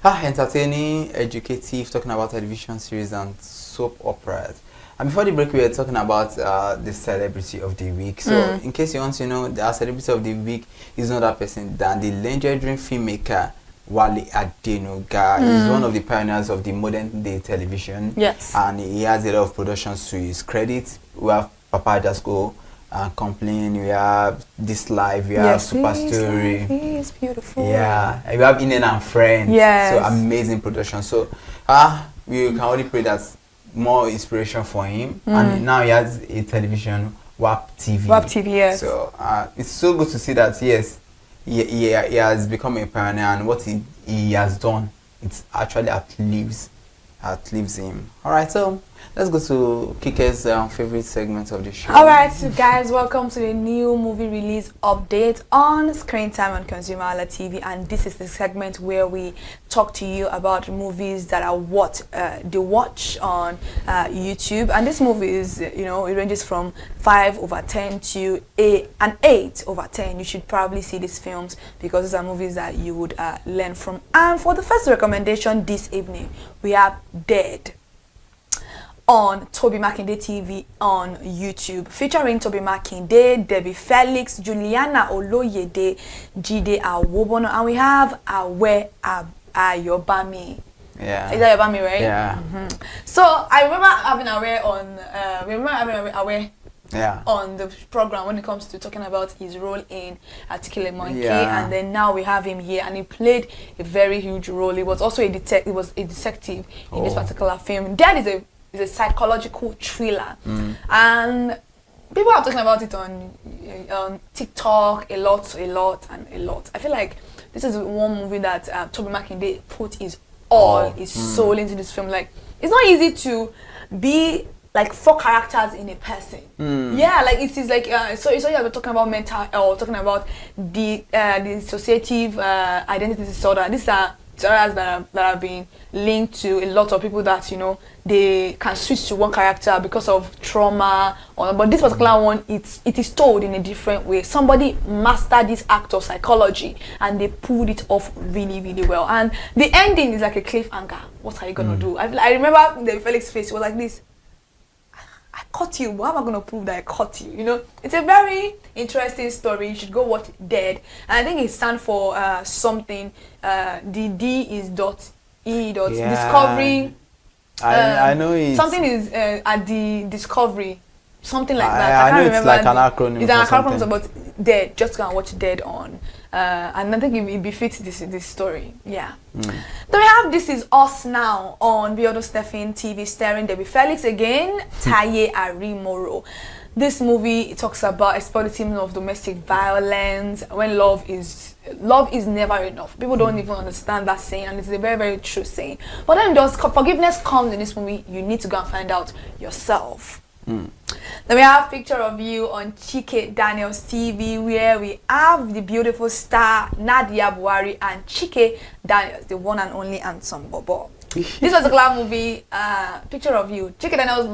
Speaker 15: entertaining, educative, talking about television series and soap operas. And before the break, we were talking about the celebrity of the week. So, in case you want to know, our celebrity of the week is not that person than the legendary filmmaker Wale Adenuga. He's one of the pioneers of the modern day television.
Speaker 17: Yes.
Speaker 15: And he has a lot of productions to his credit. We have Papa Just Go and Complain, we have This Life, we have Super Story.
Speaker 17: It's beautiful.
Speaker 15: Yeah. And we have In and Friends.
Speaker 17: Yes.
Speaker 15: So amazing production. So we can only pray that's more inspiration for him. And now he has a television, WAP TV.
Speaker 17: WAP TV, yes.
Speaker 15: So it's so good to see that, yes, he has become a pioneer, and what he has done, it's actually outlives him. Alright, so let's go to Kike's favorite segment of the show.
Speaker 17: Alright, so guys, welcome to the new movie release update on Screen Time on ConsumerHalla TV, and this is the segment where we talk to you about movies that are they watch on YouTube. And this movie is, it ranges from 5/10 to an 8/10. You should probably see these films because these are movies that you would learn from. And for the first recommendation this evening, we have Dead on Toby Makinde TV on YouTube, featuring Toby Makinde, Debbie Felix, Juliana Oloyede, Jide Awobono, and we have Awe Ayobami.
Speaker 18: Yeah.
Speaker 17: Is that about me, right?
Speaker 18: Yeah.
Speaker 17: So I remember having Aware on.
Speaker 18: Yeah.
Speaker 17: On the program when it comes to talking about his role in Articulate Monkey,
Speaker 18: Yeah.
Speaker 17: and then now we have him here, and he played a very huge role. He was also a detective in this particular film. That is a psychological thriller, and people are talking about it on TikTok a lot. I feel like this is one movie that Toby Makinde put his his soul into this film. Like, it's not easy to be like 4 characters in a person. Yeah, like it is like so you're talking about mental health, talking about the dissociative identity disorder. These are disorders that have been linked to a lot of people that, you know, they can switch to one character because of trauma, but this particular one, it is told in a different way. Somebody mastered this act of psychology and they pulled it off really, really well. And the ending is like a cliffhanger. What are you gonna do? I remember the Felix face was like this. I caught you. How am I going to prove that I caught you? You know, it's a very interesting story. You should go watch Dead. And I think it stands for something. The D is discovery.
Speaker 18: I know it.
Speaker 17: Something is at the discovery. Something like that.
Speaker 18: I
Speaker 17: can't
Speaker 18: know
Speaker 17: remember.
Speaker 18: it's like an acronym.
Speaker 17: It's an acronym about Dead. Just go and watch Dead on. And I think it befits this story. Yeah. Then we have This Is Us Now on Biodo Stephen TV, starring Debbie Felix again, Taye Arimoro. This movie talks about exploitation of domestic violence, when love is never enough. People don't even understand that saying, and it's a very, very true saying. But then forgiveness comes in this movie. You need to go and find out yourself. Then we have Picture of You on Chike Daniels TV, where we have the beautiful star Nadia Buhari and Chike Daniels, the one and only handsome Bobo. This particular movie, Picture of You, Chike Daniels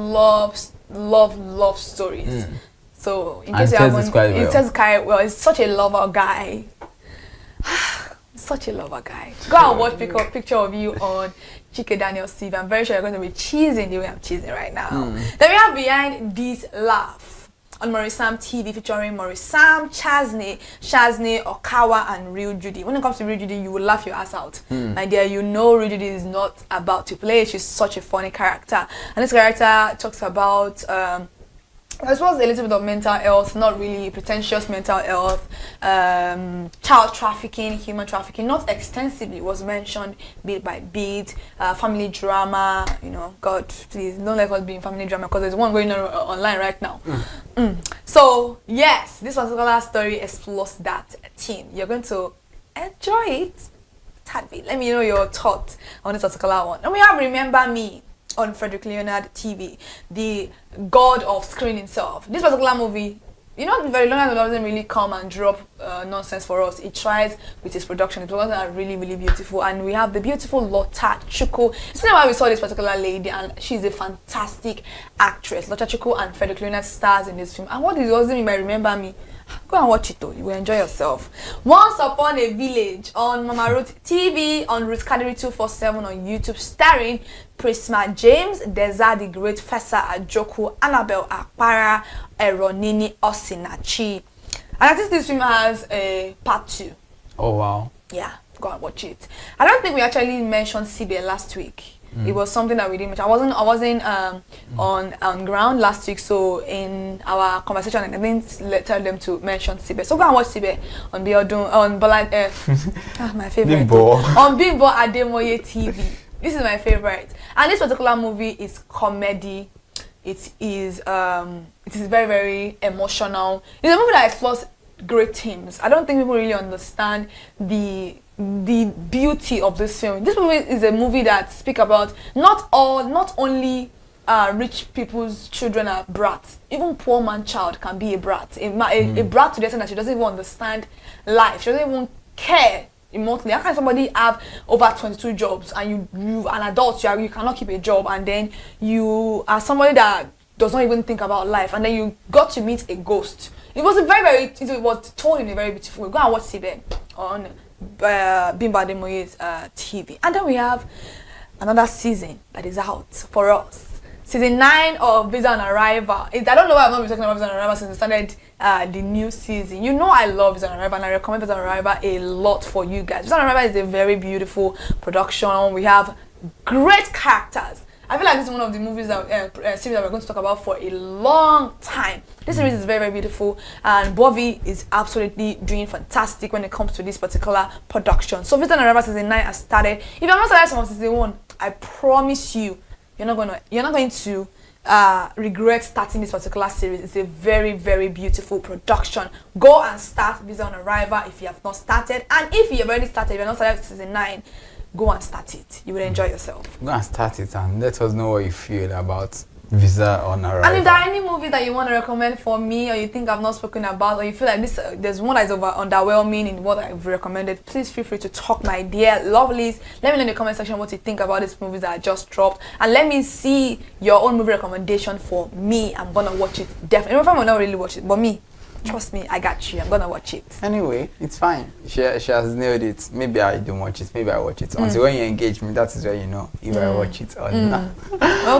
Speaker 17: loves stories. So in case you haven't, it says quite well. He's such a lover guy. Such a lover guy. Go and watch Picture of You on Chike Daniels TV. I'm very sure you're going to be cheesing the way I'm cheesing right now. Then we have Behind This Laugh on Morisam TV, featuring Morisam, Shazne, Okawa, and Real Judy. When it comes to Real Judy, you will laugh your ass out. My dear, you know Real Judy is not about to play. She's such a funny character. And this character talks about I suppose a little bit of mental health, not really pretentious mental health, child trafficking, human trafficking, not extensively, was mentioned bit by bit, family drama, you know, God, please, don't let us be in family drama, because there's one going on online right now. So, yes, this particular story explores that theme. You're going to enjoy it. Let me know your thoughts on this particular one. And we have Remember Me on Frederick Leonard TV, the god of screen himself. This particular movie, you know, very long doesn't really come and drop nonsense for us. It tries with its production. It was really, really beautiful. And we have the beautiful Lota Chukwu. It's not why we saw this particular lady, and she's a fantastic actress. Lota Chukwu and Frederick Leonard stars in this film. And what it doesn't mean by Remember Me, go and watch it though, you will enjoy yourself. Once Upon a Village on Mama Ruth TV, on Ruth Kadiri 247 on YouTube, starring Prisma James, Deza the Great, Fessa Ajoku, Annabelle Akpara, Eronini Osinachi. And I think this film has a part 2.
Speaker 18: Oh wow.
Speaker 17: Yeah, go and watch it. I don't think we actually mentioned CBA last week. It was something that we didn't mention. I wasn't on ground last week, so in our conversation I didn't tell them to mention Sibe. So go and watch Sibe on Biodun, on my favorite.
Speaker 18: Bimbo.
Speaker 17: On Bimbo Ademoye TV. This is my favorite. And this particular movie is comedy. It is very, very emotional. It's a movie that explores great themes. I don't think people really understand the beauty of this film. This movie is a movie that speaks about not only rich people's children are brats. Even poor man's child can be a brat. A brat to the extent that she doesn't even understand life. She doesn't even care remotely. How can somebody have over 22 jobs and you an adult, you cannot keep a job, and then you are somebody that does not even think about life, and then you got to meet a ghost. It was it was told in a very beautiful way. Go and watch Sibe on Bimba Ademoye's TV. And then we have another season that is out for us. Season 9 of Visa on Arrival. I don't know why I've not been talking about Visa on Arrival since we started the new season. You know I love Visa on Arrival, and I recommend Visa on Arrival a lot for you guys. Visa on Arrival is a very beautiful production. We have great characters. I feel like this is one of the movies that series that we're going to talk about for a long time. This series is very, very beautiful, and Bobby is absolutely doing fantastic when it comes to this particular production. So Visitor River season 9 has started. If you're not started from season 1, I promise you, you're not going to regret starting this particular series. It's a very, very beautiful production. Go and start Visa on Arrival if you have not started, and if you have already started, if you're not started season 9, go and start it. You will enjoy yourself.
Speaker 18: Go and start it and let us know what you feel about Visa on Arrival.
Speaker 17: And if there are any movies that you want to recommend for me, or you think I've not spoken about, or you feel like this there's one that is underwhelming in what I've recommended, please feel free to talk, my dear lovelies. Let me know in the comment section what you think about these movies that I just dropped, and let me see your own movie recommendation for me. I'm gonna watch it definitely. Even if I will not really watch it, but me, trust me, I got you. I'm gonna watch it.
Speaker 18: Anyway, it's fine. She has nailed it. Maybe I don't watch it. Maybe I watch it. Until when you engage me, that is where you know if I watch it or not.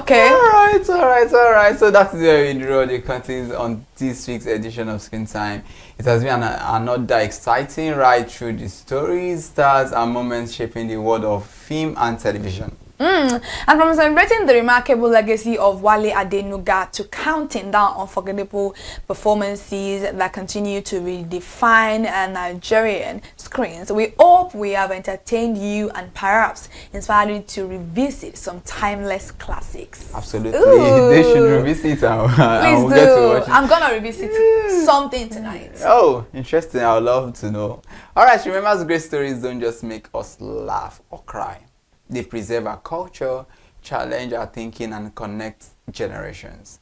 Speaker 17: Okay.
Speaker 18: All right. So that is where we draw the curtains on this week's edition of Screen Time. It has been another exciting ride through the stories, stars, and moments shaping the world of film and television.
Speaker 17: And from celebrating the remarkable legacy of Wale Adenuga to counting down unforgettable performances that continue to redefine Nigerian screens, we hope we have entertained you and perhaps inspired you to revisit some timeless classics.
Speaker 18: Absolutely.
Speaker 17: Ooh.
Speaker 18: They should revisit and
Speaker 17: Please
Speaker 18: we'll
Speaker 17: do.
Speaker 18: get to watch it.
Speaker 17: I'm gonna revisit something tonight.
Speaker 18: Oh, interesting. I would love to know. Alright, remember, great stories don't just make us laugh or cry. They preserve our culture, challenge our thinking, and connect generations.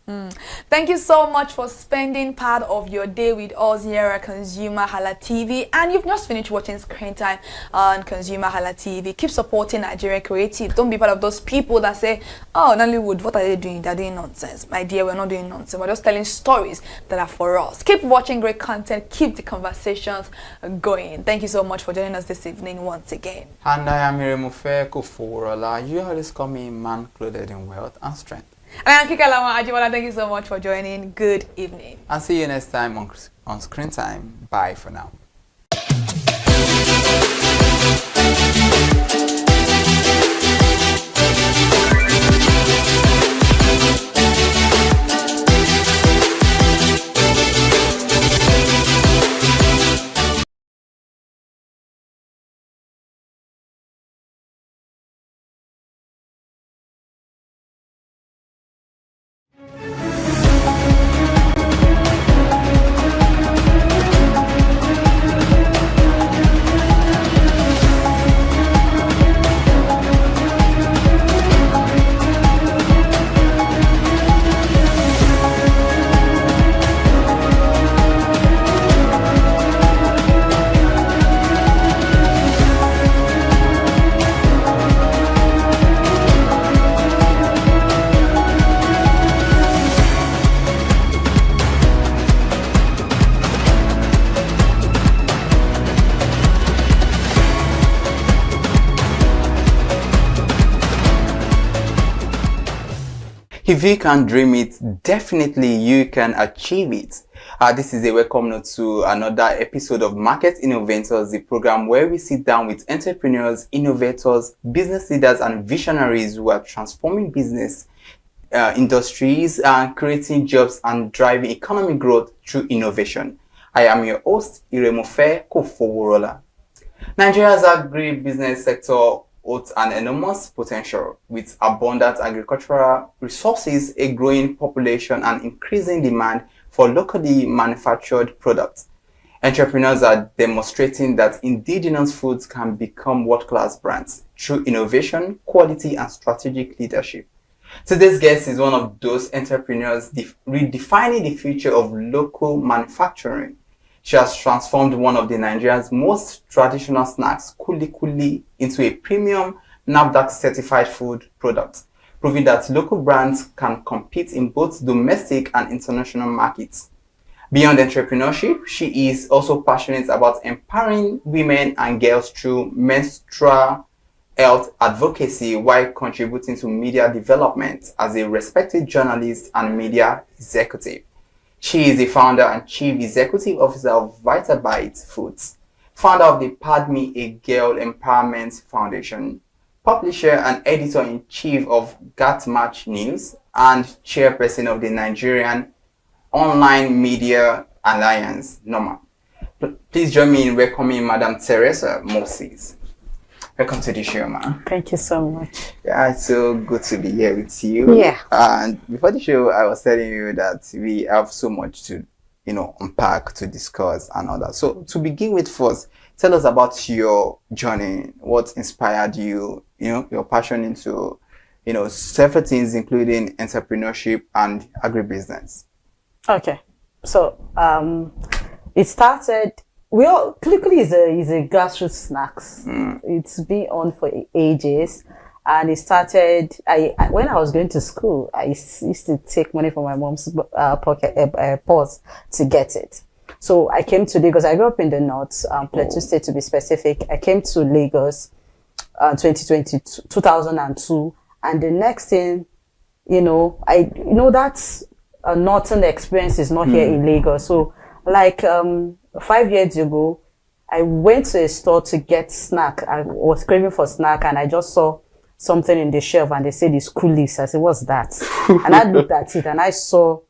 Speaker 17: Thank you so much for spending part of your day with us here at ConsumerHalla TV. And you've just finished watching Screen Time on ConsumerHalla TV. Keep supporting Nigerian creative. Don't be part of those people that say, oh, Nollywood, what are they doing? They're doing nonsense. My dear, we're not doing nonsense. We're just telling stories that are for us. Keep watching great content. Keep the conversations going. Thank you so much for joining us this evening once again.
Speaker 18: And I am Iremufe Koforola. You always call me man clothed in wealth and strength.
Speaker 17: And I'm Kikalama Ajibola. Thank you so much for joining. Good evening.
Speaker 18: And see you next time on Screen Time. Bye for now. If you can dream it, definitely you can achieve it. This is a welcome note to another episode of Market Innovators, the program where we sit down with entrepreneurs, innovators, business leaders, and visionaries who are transforming business industries and creating jobs and driving economic growth through innovation. I am your host, Iremufe Koforola. Nigeria's agribusiness sector holds an enormous potential with abundant agricultural resources, a growing population, and increasing demand for locally manufactured products. Entrepreneurs are demonstrating that indigenous foods can become world-class brands through innovation, quality, and strategic leadership. Today's guest is one of those entrepreneurs redefining the future of local manufacturing. She has transformed one of Nigeria's most traditional snacks, kuli kuli, into a premium NAFDAC certified food product, proving that local brands can compete in both domestic and international markets. Beyond entrepreneurship, she is also passionate about empowering women and girls through menstrual health advocacy while contributing to media development as a respected journalist and media executive. She is the founder and chief executive officer of VitaBite Foods, founder of the Pardon Me a Girl Empowerment Foundation, publisher and editor-in-chief of Gatmatch News, and chairperson of the Nigerian Online Media Alliance, NOMA. Please join me in welcoming Madam Teresa Moses. Welcome to the show, ma'am.
Speaker 19: Thank you so much.
Speaker 18: Yeah, it's so good to be here with you.
Speaker 19: Yeah.
Speaker 18: And before the show, I was telling you that we have so much to, unpack, to discuss and all that. So to begin with first, tell us about your journey. What inspired you, your passion into, several things, including entrepreneurship and agribusiness.
Speaker 19: Okay. So, it started, Kulikuli is a grassroots snacks. It's been on for ages. And it started, when I was going to school, I used to take money from my mom's purse to get it. So I came to Lagos. I grew up in the north, Plateau State to be specific. I came to Lagos 2002. And the next thing, that's a northern experience is not here in Lagos. So like 5 years ago, I went to a store to get snack. I was craving for snack and I just saw something in the shelf and they said it's coolies. I said, what's that? And I looked at it and I saw,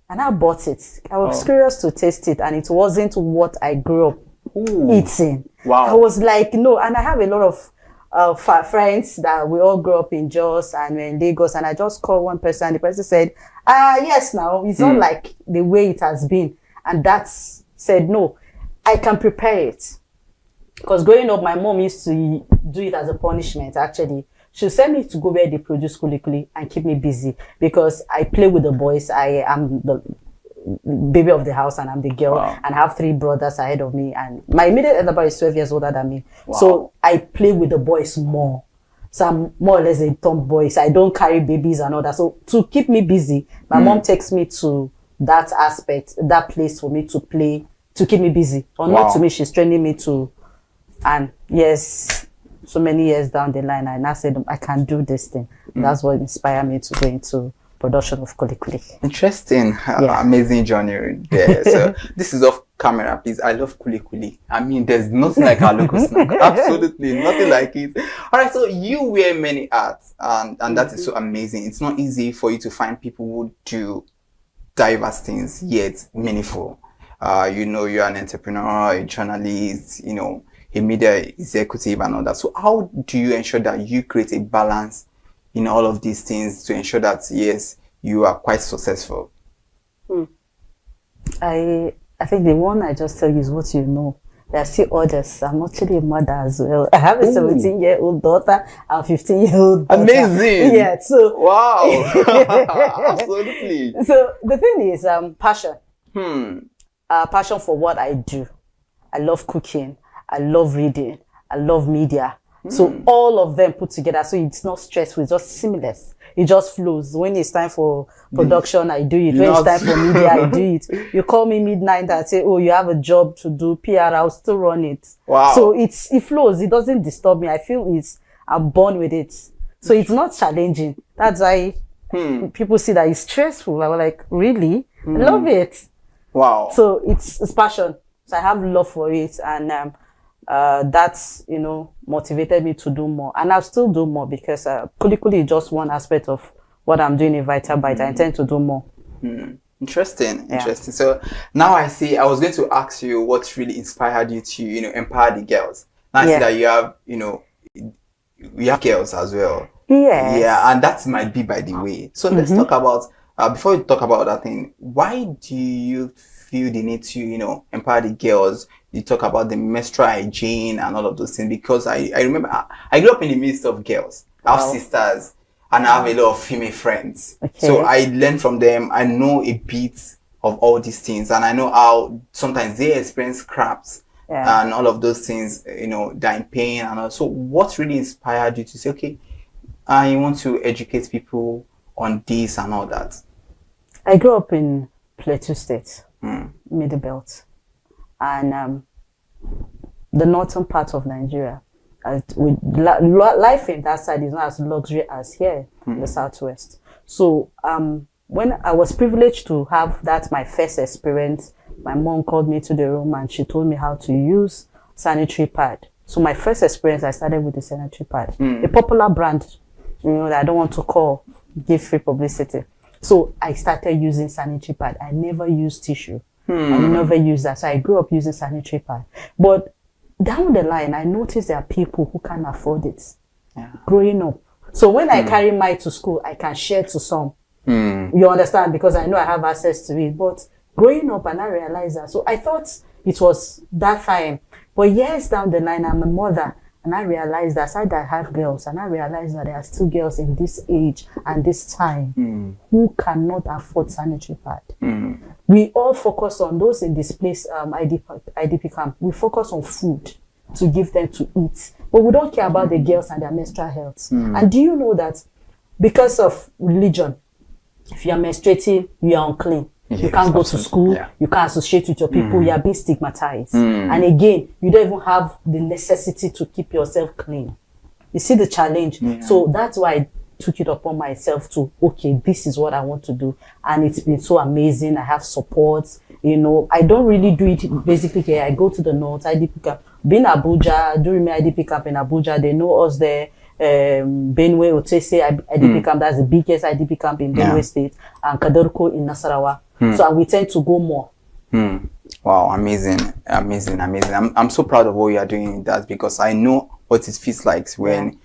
Speaker 19: and I bought it. I was curious to taste it and it wasn't what I grew up eating.
Speaker 18: Wow.
Speaker 19: I was like, no, and I have a lot of friends that we all grew up in Jos and we're in Lagos, and I just called one person and the person said, yes, now it's not like the way it has been. And that's said, no, I can prepare it. Because growing up, my mom used to do it as a punishment, actually. She'll send me to go where they produce kulikuli and keep me busy because I play with the boys. I am the baby of the house and I'm the girl and I have 3 brothers ahead of me. And my immediate elder brother is 12 years older than me. Wow. So I play with the boys more. So I'm more or less a tomboy. So I don't carry babies and all that. So to keep me busy, my mom takes me to that aspect, that place for me to play, to keep me busy. Or not to me, she's training me to, and yes, so many years down the line, I said, I can do this thing. That's what inspired me to go into production of kulikuli.
Speaker 18: Interesting. Amazing journey there. So this is off camera, please. I love kulikuli. I mean, there's nothing like our local snack. Absolutely nothing like it. All right, so you wear many hats, and that is so amazing. It's not easy for you to find people who do diverse things yet meaningful. You're an entrepreneur, a journalist, a media executive and all that. So how do you ensure that you create a balance in all of these things to ensure that, yes, you are quite successful?
Speaker 19: I think the one I just tell you is what you know. There are still others. I'm actually a mother as well. I have a 17-year-old daughter and 15-year-old daughter.
Speaker 18: Amazing.
Speaker 19: Yeah. So
Speaker 18: wow. Absolutely.
Speaker 19: So the thing is passion. Passion for what I do. I love cooking. I love reading. I love media. So all of them put together. So it's not stressful. It's just seamless. It just flows. When it's time for production, I do it. When it's time for media, I do it. You call me midnight and say, oh, you have a job to do PR, I'll still run it. Wow. So it flows. It doesn't disturb me. I feel I'm born with it. So it's not challenging. That's why people see that it's stressful. I was like, really? I love it.
Speaker 18: Wow.
Speaker 19: So it's passion. So I have love for it. And that's, motivated me to do more. And I'll still do more because kulikuli is just one aspect of what I'm doing in VitaBite. I intend to do more.
Speaker 18: Interesting. Interesting. So now I was going to ask you what really inspired you to, empower the girls. Now I see that you have, we have girls as well.
Speaker 19: Yes.
Speaker 18: Yeah, and that might be by the way. So let's talk about, before we talk about that thing, why do you feel the need to, empower the girls? You talk about the menstrual hygiene and all of those things, because I remember I grew up in the midst of girls. I have sisters and I have a lot of female friends. Okay. So I learn from them. I know a bit of all these things, and I know how sometimes they experience cramps and all of those things, they're in pain and all. So what really inspired you to say, okay, I want to educate people on this and all that?
Speaker 19: I grew up in Plateau State, Middle Belt. And the northern part of Nigeria, life in that side is not as luxury as here in the southwest. So when I was privileged to have that, my first experience, my mom called me to the room and she told me how to use sanitary pad So my first experience, I started with the sanitary pad, a popular brand, that I don't want to give free publicity. So I started using sanitary pad. I never used tissue. I never used that. So I grew up using sanitary pad. But down the line, I noticed there are people who can't afford it growing up. So when I carry mine to school, I can share to some. You understand? Because I know I have access to it. But growing up, and I realized that. So I thought it was that time. But years down the line, I'm a mother. And I realized that aside I have girls, and I realized that there are still girls in this age and this time who cannot afford sanitary pad. We all focus on those in displaced IDP camp. We focus on food to give them to eat. But we don't care about the girls and their menstrual health. And do you know that because of religion, if you are menstruating, you are unclean. You can't go to school, you can't associate with your people, you are being stigmatized. And again, you don't even have the necessity to keep yourself clean. You see the challenge? So that's why I took it upon myself to, okay, this is what I want to do. And it's been so amazing. I have support. I don't really do it basically here. I go to the north, IDP camp. Being Abuja, during my IDP camp in Abuja, they know us there. Benue, Otese IDP camp, that's the biggest IDP camp in Benue State, and Kadorko in Nasarawa. So we tend to go more.
Speaker 18: Wow, amazing. I'm so proud of what you are doing in that, because I know what it feels like when,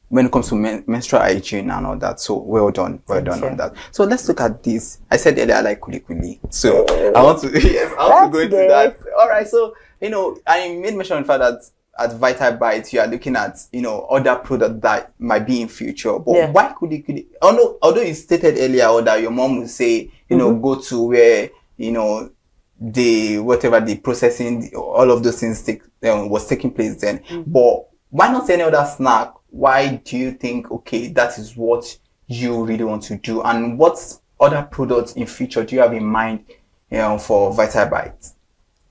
Speaker 18: when it comes to menstrual hygiene and all that. So well done on that. So let's look at this. I said earlier I like kuli. So I want to go into that. All right. So, I made mention of the fact that at Vital Bites, you are looking at, other products that might be in future. But why kuli? Although you stated earlier that your mom would say, go to where, the processing, all of those things was taking place then. But why not any other snack? Why do you think, okay, that is what you really want to do? And what other products in future do you have in mind, for Vital Bites?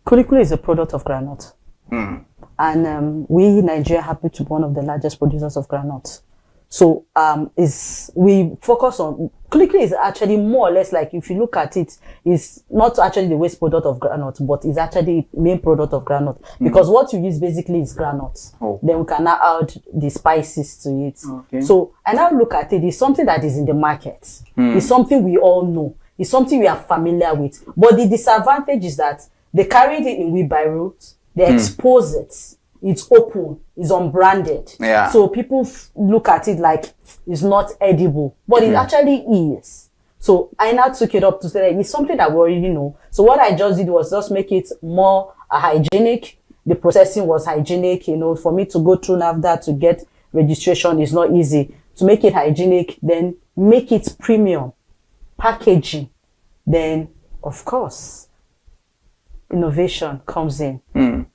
Speaker 19: Kuli is a product of groundnut. And we in Nigeria happen to be one of the largest producers of groundnut. So we focus on Kuli is actually more or less like, if you look at it, is not actually the waste product of groundnut, but is actually main product of groundnut, because what you use basically is groundnut. Then we can now add the spices to it. So I now look at it, it's something that is in the market. It's something we all know. It's something we are familiar with. But the disadvantage is that they carried it in wheelbarrow, they expose it. It's open, it's unbranded. So people look at it like it's not edible, but it actually is. So I now took it up to say it's something that we already know. So what I just did was just make it more hygienic. The processing was hygienic. For me to go through NAFDA to get registration is not easy. To make it hygienic, then make it premium packaging. Then, of course, innovation comes in,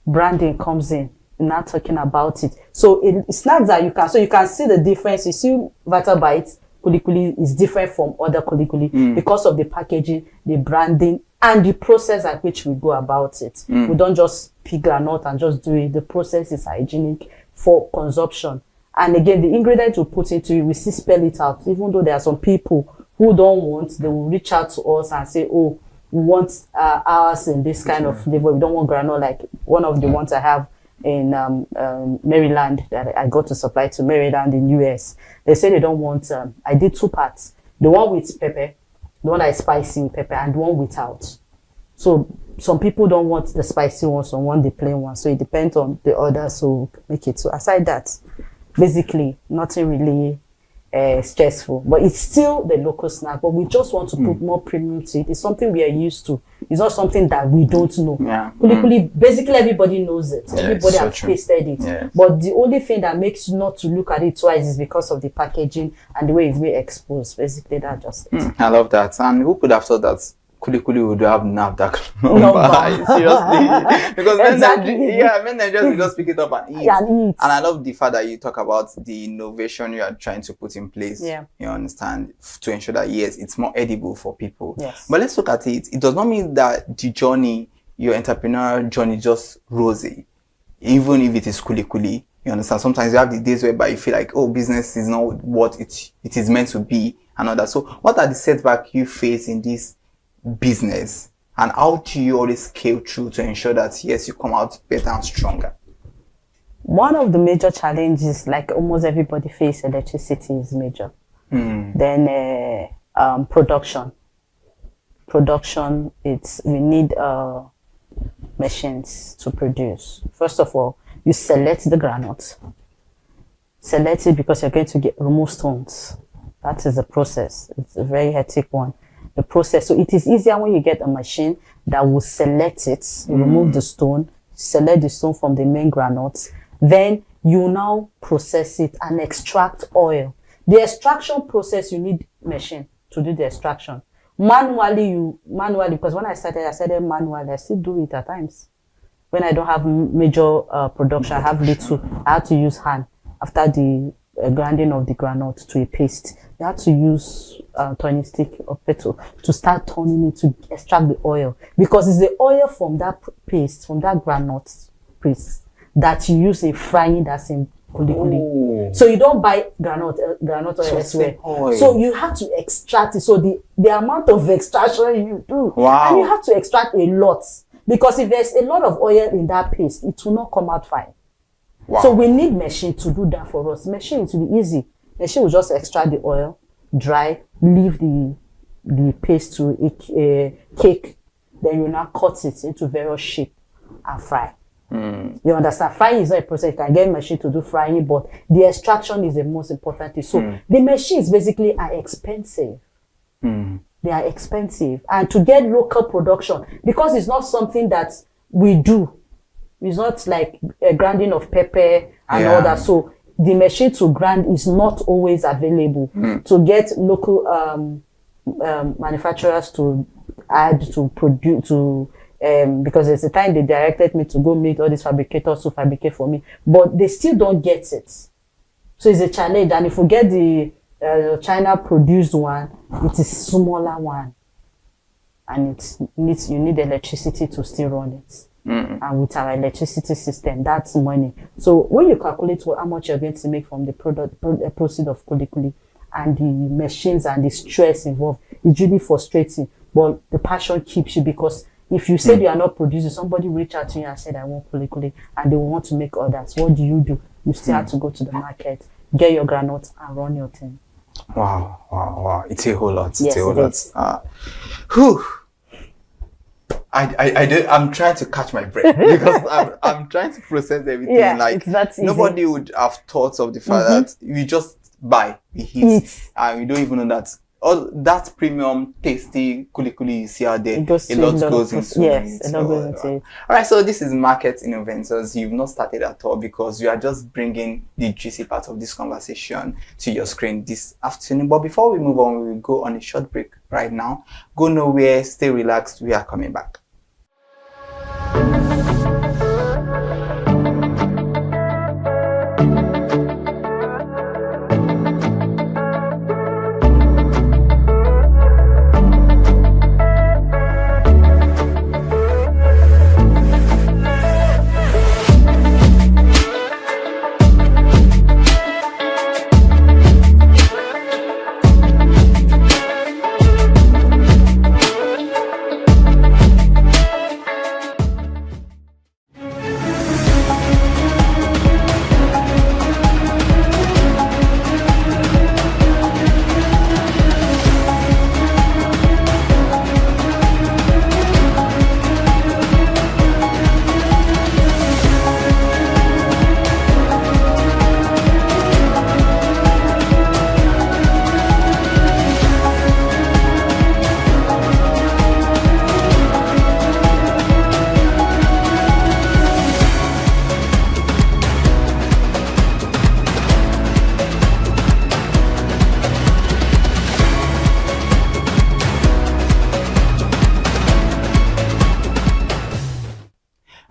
Speaker 19: branding comes in. Not talking about it. So it's not that you can see the difference. You see Vital Bites, kuli is different from other kuli because of the packaging, the branding, and the process at which we go about it. We don't just pick granite and just do it. The process is hygienic for consumption. And again, the ingredients we put into it, we still spell it out. Even though there are some people who don't want, they will reach out to us and say, oh, we want ours in this kind of flavor. We don't want granite like one of the ones I have in Maryland that I got to supply to Maryland in US. They say they don't want, I did 2 parts. The one with pepper, the one that is spicy with pepper, and the one without. So some people don't want the spicy one, some want the plain one. So it depends on the order, so make it. So aside that, basically nothing really stressful, but it's still the local snack, but we just want to put more premium to it. It's something we are used to. It's not something that we don't know. Kuli, basically everybody knows it. Everybody has tasted it. But the only thing that makes you not to look at it twice is because of the packaging and the way it's being exposed. Basically, that's just it.
Speaker 18: I love that. And who could have thought that kuli would have NAFDAC number? Seriously. Because men Nigerians just pick it up and eat. And I love the fact that you talk about the innovation you are trying to put in place. You understand, to ensure that yes, it's more edible for people. But let's look at it. It does not mean that the journey, your entrepreneurial journey, just rosy. Even if it is kuli. You understand? Sometimes you have the days whereby you feel like, oh, business is not what it is meant to be and all that. So what are the setbacks you face in this business, and how do you always scale through to ensure that yes, you come out better and stronger?
Speaker 19: One of the major challenges, like almost everybody face, electricity is major. Then production. Production, we need machines to produce. First of all, you select the granite. Select it because you're going to remove stones. That is the process. It's a very hectic one. The process. So it is easier when you get a machine that will select it, remove the stone, select the stone from the main granite. Then you now process it and extract oil. The extraction process, you need machine to do the extraction. Manually, because when I started manually. I still do it at times. When I don't have major production, I have little, I have to use hand. After the grinding of the granite to a paste, you have to use turning stick or petal to start turning it to extract the oil. Because it's the oil from that paste, from that granite paste, that you use in frying that's in kuli. So you don't buy granite oil elsewhere. So you have to extract it. So the amount of extraction you do, and you have to extract a lot, because if there's a lot of oil in that paste, it will not come out fine. So we need machine to do that for us. Machine, it will be easy. Machine will just extract the oil, dry, leave the paste to a cake. Then you now cut it into various shape and fry. You understand? Frying is not a process. You can get machine to do frying, but the extraction is the most important thing. So the machines basically are expensive. They are expensive. And to get local production, because it's not something that we do. It's not like a grinding of pepper and all that. So the machine to grind is not always available. To get local manufacturers to add, to produce, because there's a time they directed me to go meet all these fabricators to fabricate for me, but they still don't get it. So it's a challenge. And if we get the China produced one, it is smaller one, and you need electricity to still run it. And with our electricity system, that's money. So when you calculate how much you're going to make from the proceed of kuli and the machines and the stress involved, it's really frustrating. But the passion keeps you, because if you said you are not producing, somebody will reach out to you and said, I want kuli, and they will want to make others. What do? You still have to go to the market, get your granite, and run your thing.
Speaker 18: Wow. It's a whole lot.
Speaker 19: Yes,
Speaker 18: it's a whole lot. I'm trying to catch my breath because I'm trying to process everything.
Speaker 19: It's not easy.
Speaker 18: Nobody would have thought of the fact that we just buy, we eat, and we don't even know that all that premium, tasty kuli you see out there. A lot goes into it. All right, so this is Market Innovators. You've not started at all, because we are just bringing the juicy part of this conversation to your screen this afternoon. But before we move on, we will go on a short break right now. Go nowhere, stay relaxed. We are coming back.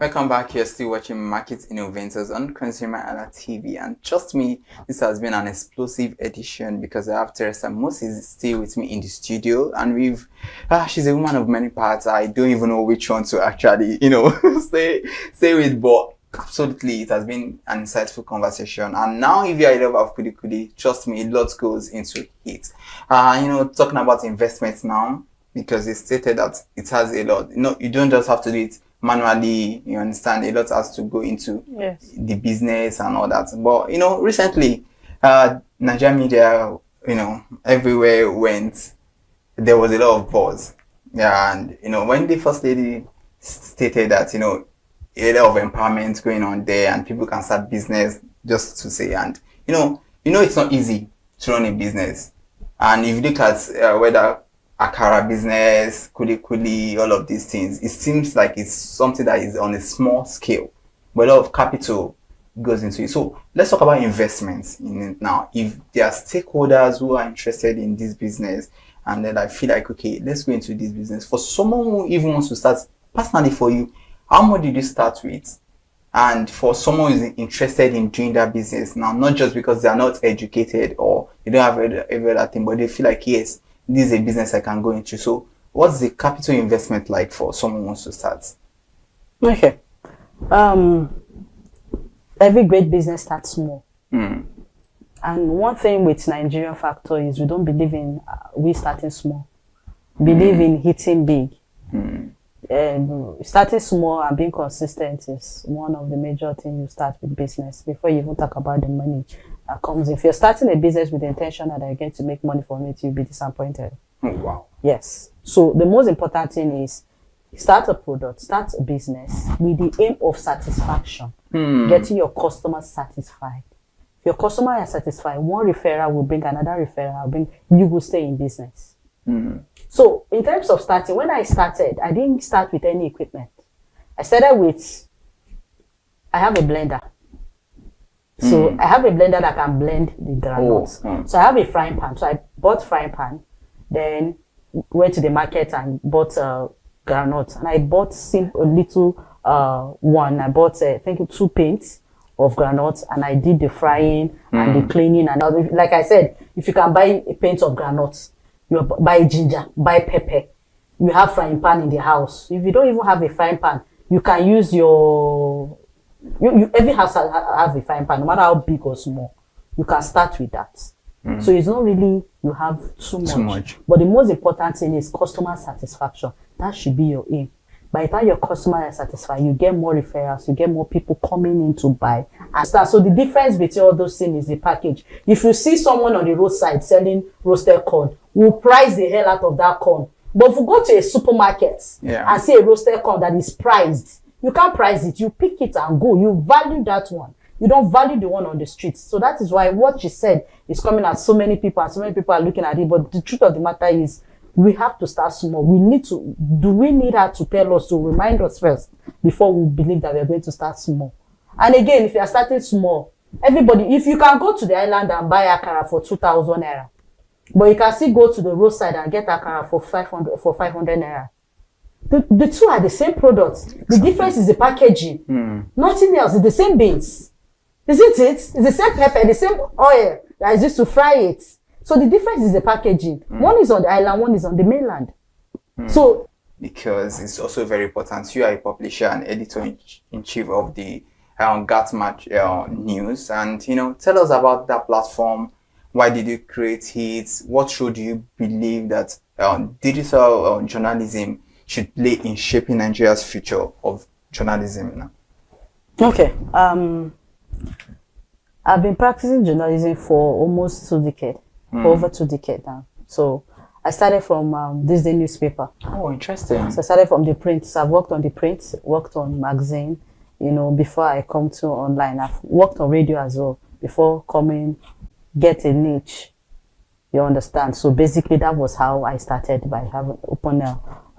Speaker 18: Welcome back. You're still watching Market Innovators on ConsumerHallaTV, and trust me, this has been an explosive edition because I have Teresa Moses still with me in the studio, and she's a woman of many parts. I don't even know which one to actually, say with, but absolutely, it has been an insightful conversation. And now, if you're a lover of kuli, trust me, a lot goes into it. Talking about investments now, because they stated that it has a lot. You don't just have to do it manually, you understand, a lot has to go into
Speaker 19: Yes.
Speaker 18: the business and all that. But, you know, recently, Nigerian media, you know, everywhere went, there was a lot of buzz. Yeah, and, you know, when the First Lady stated that, you know, a lot of empowerment going on there and people can start business, just to say, and, you know, it's not easy to run a business. And if you look at whether Akara business, kuli, all of these things, it seems like it's something that is on a small scale, but a lot of capital goes into it. So let's talk about investments in it now. If there are stakeholders who are interested in this business and then I feel like, okay, let's go into this business. For someone who even wants to start, personally for you, how much did you start with? And for someone who's interested in doing that business now, not just because they are not educated or they don't have every other thing, but they feel like, yes, this is a business I can go into. So what's the capital investment like for someone who wants to start?
Speaker 19: Okay. Every great business starts small. And one thing with Nigerian factor is we don't believe in we starting small. Believe in hitting big. Starting small and being consistent is one of the major things you start with business before you even talk about the money that comes. If you're starting a business with the intention that you're going to make money from it, you'll be disappointed.
Speaker 18: Oh, wow.
Speaker 19: Yes. So the most important thing is start a product, start a business with the aim of satisfaction, getting your customers satisfied. If your customer is satisfied, one referral will bring another referral, you will stay in business. So in terms of starting, when I started, I didn't start with any equipment. I started with, I have a blender. So I have a blender that can blend the granules. So I have a frying pan. So I bought frying pan, then went to the market and bought granules. And I bought a little one. I bought, I think, 2 paints of granules, and I did the frying and the cleaning. And like I said, if you can buy a paint of granules, you buy ginger, buy pepper. You have frying pan in the house. If you don't even have a frying pan, you can use your. Every house has a frying pan, no matter how big or small. You can start with that. So it's not really you have too much. But the most important thing is customer satisfaction. That should be your aim. By the time your customer is satisfied, you get more referrals, you get more people coming in to buy and start. So the difference between all those things is the package. If you see someone on the roadside selling roasted corn, we'll price the hell out of that corn. But if you go to a supermarket and see a roasted corn that is priced, you can't price it. You pick it and go. You value that one. You don't value the one on the streets. So that is why what she said is coming at so many people, and so many people are looking at it. But the truth of the matter is, we have to start small. We need her to tell us, to remind us first before we believe that we're going to start small. And again, if you are starting small, everybody, if you can go to the island and buy akara for 2,000 naira, but you can still go to the roadside and get akara for 500 naira. The two are the same products. The difference is the packaging. Nothing else. It's the same beans. Isn't it? It's the same pepper, the same oil that is used to fry it. So the difference is the packaging. One is on the island, one is on the mainland. So
Speaker 18: because it's also very important. You are a publisher and editor-in-chief of the Gatmatch News, and tell us about that platform. Why did you create it? What role do you believe that digital journalism should play in shaping Nigeria's future of journalism now?
Speaker 19: Okay. I've been practicing journalism for almost 2 decades. For over 2 decades now. So I started from this day newspaper.
Speaker 18: Oh, interesting.
Speaker 19: So I started from the print. So I've worked on the print, worked on magazine, before I come to online. I've worked on radio as well before get a niche. You understand? So basically that was how I started, by having opened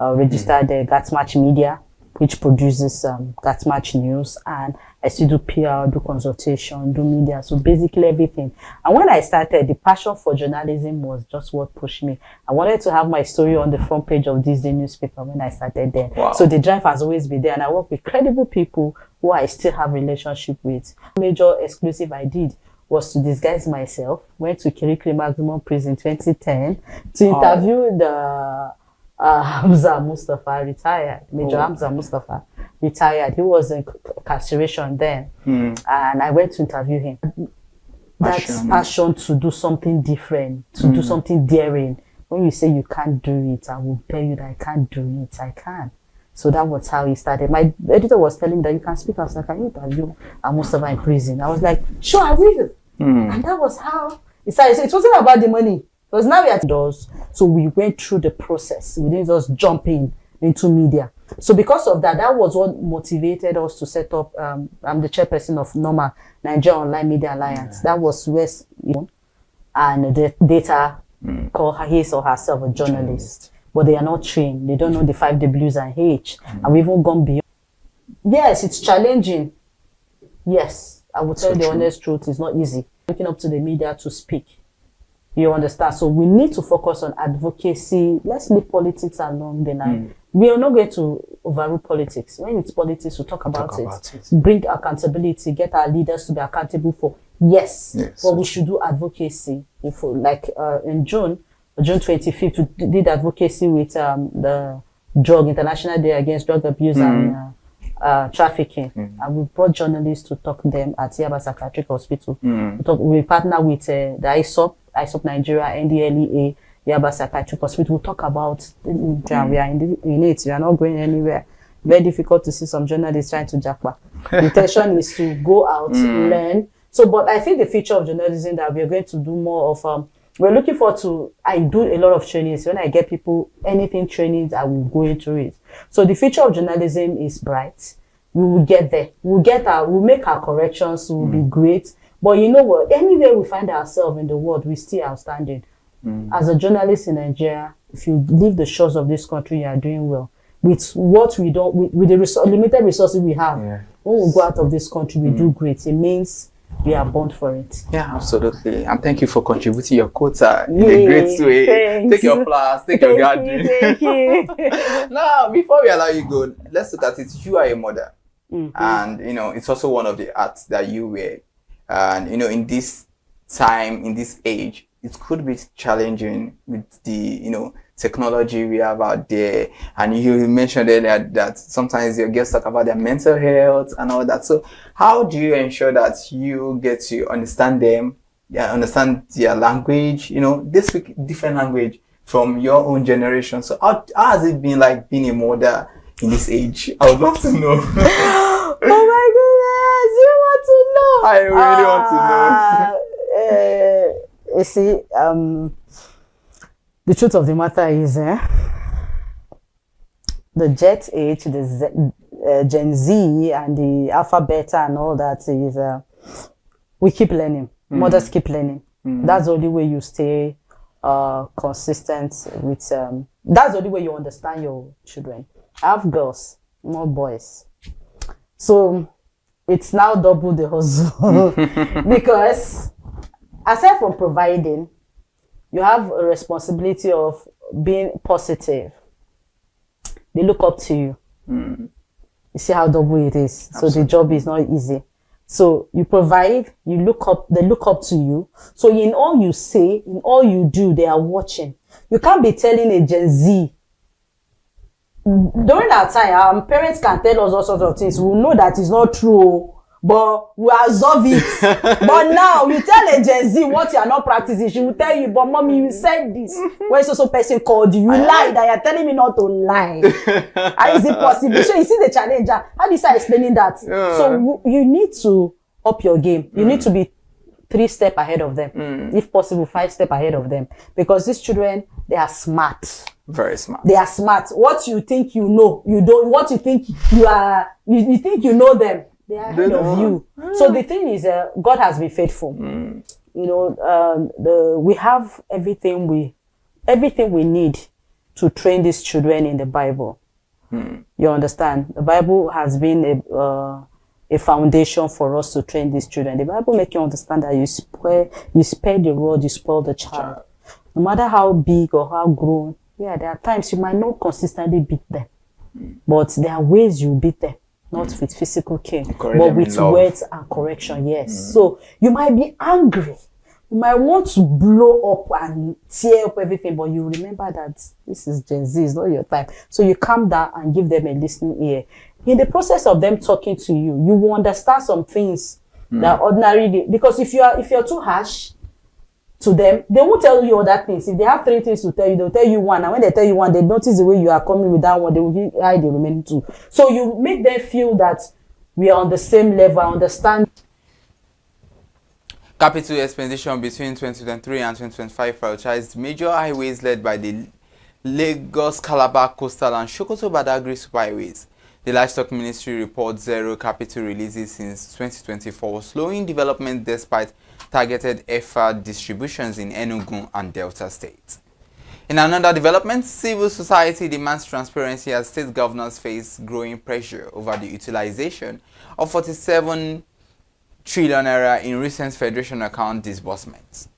Speaker 19: registered Gatmatch Media, which produces Gatmatch News, and I still do PR, do consultation, do media, so basically everything. And when I started, the passion for journalism was just what pushed me. I wanted to have my story on the front page of this day newspaper when I started there. Wow. So the drive has always been there, and I work with credible people who I still have relationship with. Major exclusive I did was to disguise myself, went to Kirikiri Maximum Prison 2010 to interview the Hamza Mustafa, retired. Major Hamza Mustafa, retired. He was in incarceration then. And I went to interview him. That's passion to do something different, to do something daring. When you say you can't do it, I will tell you that I can't do it. I can. So that was how he started. My editor was telling me that you can speak. I was like, can you interview Mustafa in prison? I was like, sure, I will. And that was how it started. So it wasn't about the money. Because now we are doors. So we went through the process. We didn't just jump into media. So because of that, that was what motivated us to set up. I'm the chairperson of NOMA, Nigeria Online Media Alliance. That was West, and the data called his or herself a journalist. But they are not trained. They don't know the 5 W's and H. And we've even gone beyond. Yes, it's challenging. Yes, I will tell you the honest truth. It's not easy. Looking up to the media to speak. You understand? So we need to focus on advocacy. Let's leave politics along the line. We are not going to overrule politics. When it's politics, we talk about it. Bring accountability. Get our leaders to be accountable for. Yes. But we should do advocacy. Like in June 25th, we did advocacy with the International Day Against Drug Abuse and trafficking. And we brought journalists to talk to them at Yaba Psychiatric Hospital. We partner with the ISOP Nigeria, NDLEA, Yaba Psychiatric Hospital. We talk about we are in it. We are not going anywhere. Very difficult to see some journalists trying to jackpot. The intention is to go out, learn. So, but I think the future of journalism that we are going to do more of. We're looking forward to, I do a lot of trainings. When I get people, anything trainings, I will go into it. So the future of journalism is bright. We will get there. We'll make our corrections. We'll be great. But you know what? Anywhere we find ourselves in the world, we still outstanding. As a journalist in Nigeria, if you leave the shores of this country, you are doing well. With what we don't, with the limited resources we have, when we go out of this country, we do great. It means we are born for it.
Speaker 18: Yeah, absolutely. And thank you for contributing your quota in a great way.
Speaker 19: Thanks.
Speaker 18: Take your flowers, take your garden.
Speaker 19: Thank you.
Speaker 18: Now, before we allow you go, let's look at it. You are a mother. And, it's also one of the arts that you wear. And, in this time, in this age, it could be challenging with the, technology we have out there. And you mentioned earlier that sometimes your guests talk about their mental health and all that. So how do you ensure that you get to understand them, understand their language, they speak different language from your own generation. So how has it been like being a mother in this age? I would love to know.
Speaker 19: Oh my goodness, you want to know?
Speaker 18: I really want to know.
Speaker 19: You see, the truth of the matter is, the Jet age, the Gen Z, and the Alpha Beta and all that is, we keep learning. Mothers keep learning. That's the only way you stay consistent with. That's the only way you understand your children. I have girls, more boys, so it's now double the hustle because aside from providing, you have a responsibility of being positive. They look up to you. You see how double it is. Absolutely. So the job is not easy. So you provide, you look up, they look up to you. So in all you say, in all you do, they are watching. You can't be telling a Gen Z. During that time, our parents can tell us all sorts of things. We know that it's not true, but we absorb it. But now you tell a Gen Z what you are not practicing, she will tell you, but mommy, you said this. When so person called you, you lied, and you're telling me not to lie. How is it possible? So you see the challenge. How do you start explaining that? So you need to up your game. You need to be 3 steps ahead of them. If possible, 5 steps ahead of them. Because these children, they are smart.
Speaker 18: Very smart.
Speaker 19: They are smart. What you think you know, you don't. What you think you are, you think you know them. They are ahead of you. So the thing is, God has been faithful. We have everything we need to train these children in the Bible. You understand? The Bible has been a foundation for us to train these children. The Bible makes you understand that you spare the rod, you spoil the child. No matter how big or how grown, there are times you might not consistently beat them, but there are ways you beat them. Not with physical cane, but with words and correction, yes. So you might be angry. You might want to blow up and tear up everything, but you remember that this is Gen Z, it's not your time. So you calm down and give them a listening ear. In the process of them talking to you, you will understand some things that ordinarily, because if you're too harsh, to them, they won't tell you other things. If they have 3 things to tell you, they'll tell you one. And when they tell you one, they notice the way you are coming with that one, they will hide the remaining 2. So you make them feel that we are on the same level, understand.
Speaker 18: Capital expenditure between 2023 and 2025 prioritized major highways led by the Lagos, Calabar, Coastal and Sokoto Badagry superhighways. The Livestock Ministry reports 0 capital releases since 2024, slowing development despite targeted effort distributions in Enugu and Delta states. In another development, civil society demands transparency as state governors face growing pressure over the utilization of 47 trillion naira in recent federation account disbursements.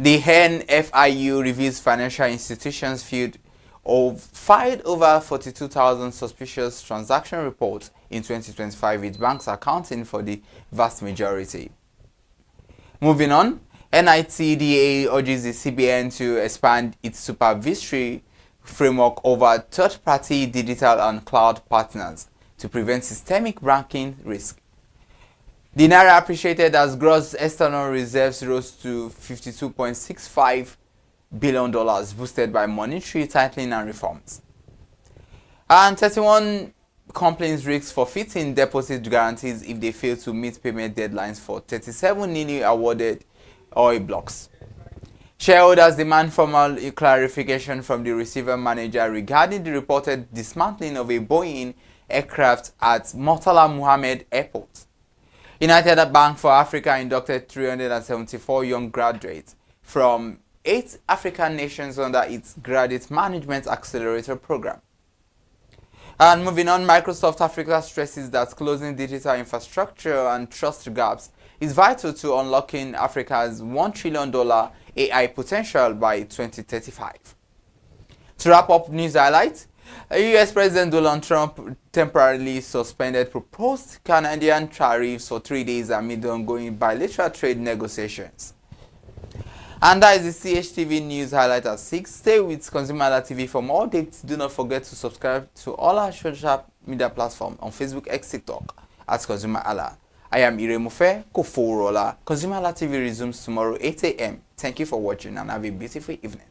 Speaker 18: The NFIU reviews financial institutions filed over 42,000 suspicious transaction reports in 2025, with banks accounting for the vast majority. Moving on, NITDA urges the CBN to expand its supervisory framework over third-party digital and cloud partners to prevent systemic banking risk. The Naira appreciated as gross external reserves rose to $52.65 billion, boosted by monetary tightening and reforms. And 31 companies risk forfeiting deposit guarantees if they fail to meet payment deadlines for 37 newly awarded oil blocks. Shareholders demand formal clarification from the receiver manager regarding the reported dismantling of a Boeing aircraft at Murtala Muhammed Airport. United Bank for Africa inducted 374 young graduates from 8 African nations under its Graduate Management Accelerator program. And moving on, Microsoft Africa stresses that closing digital infrastructure and trust gaps is vital to unlocking Africa's $1 trillion AI potential by 2035. To wrap up news highlights, US President Donald Trump temporarily suspended proposed Canadian tariffs for 3 days amid ongoing bilateral trade negotiations. And that is the CHTV News Highlight at 6. Stay with ConsumerHallaTV for more updates. Do not forget to subscribe to all our social media platforms on Facebook, X, TikTok at ConsumerHalla. I am Iremofe Koforola. ConsumerHallaTV resumes tomorrow 8 a.m. Thank you for watching and have a beautiful evening.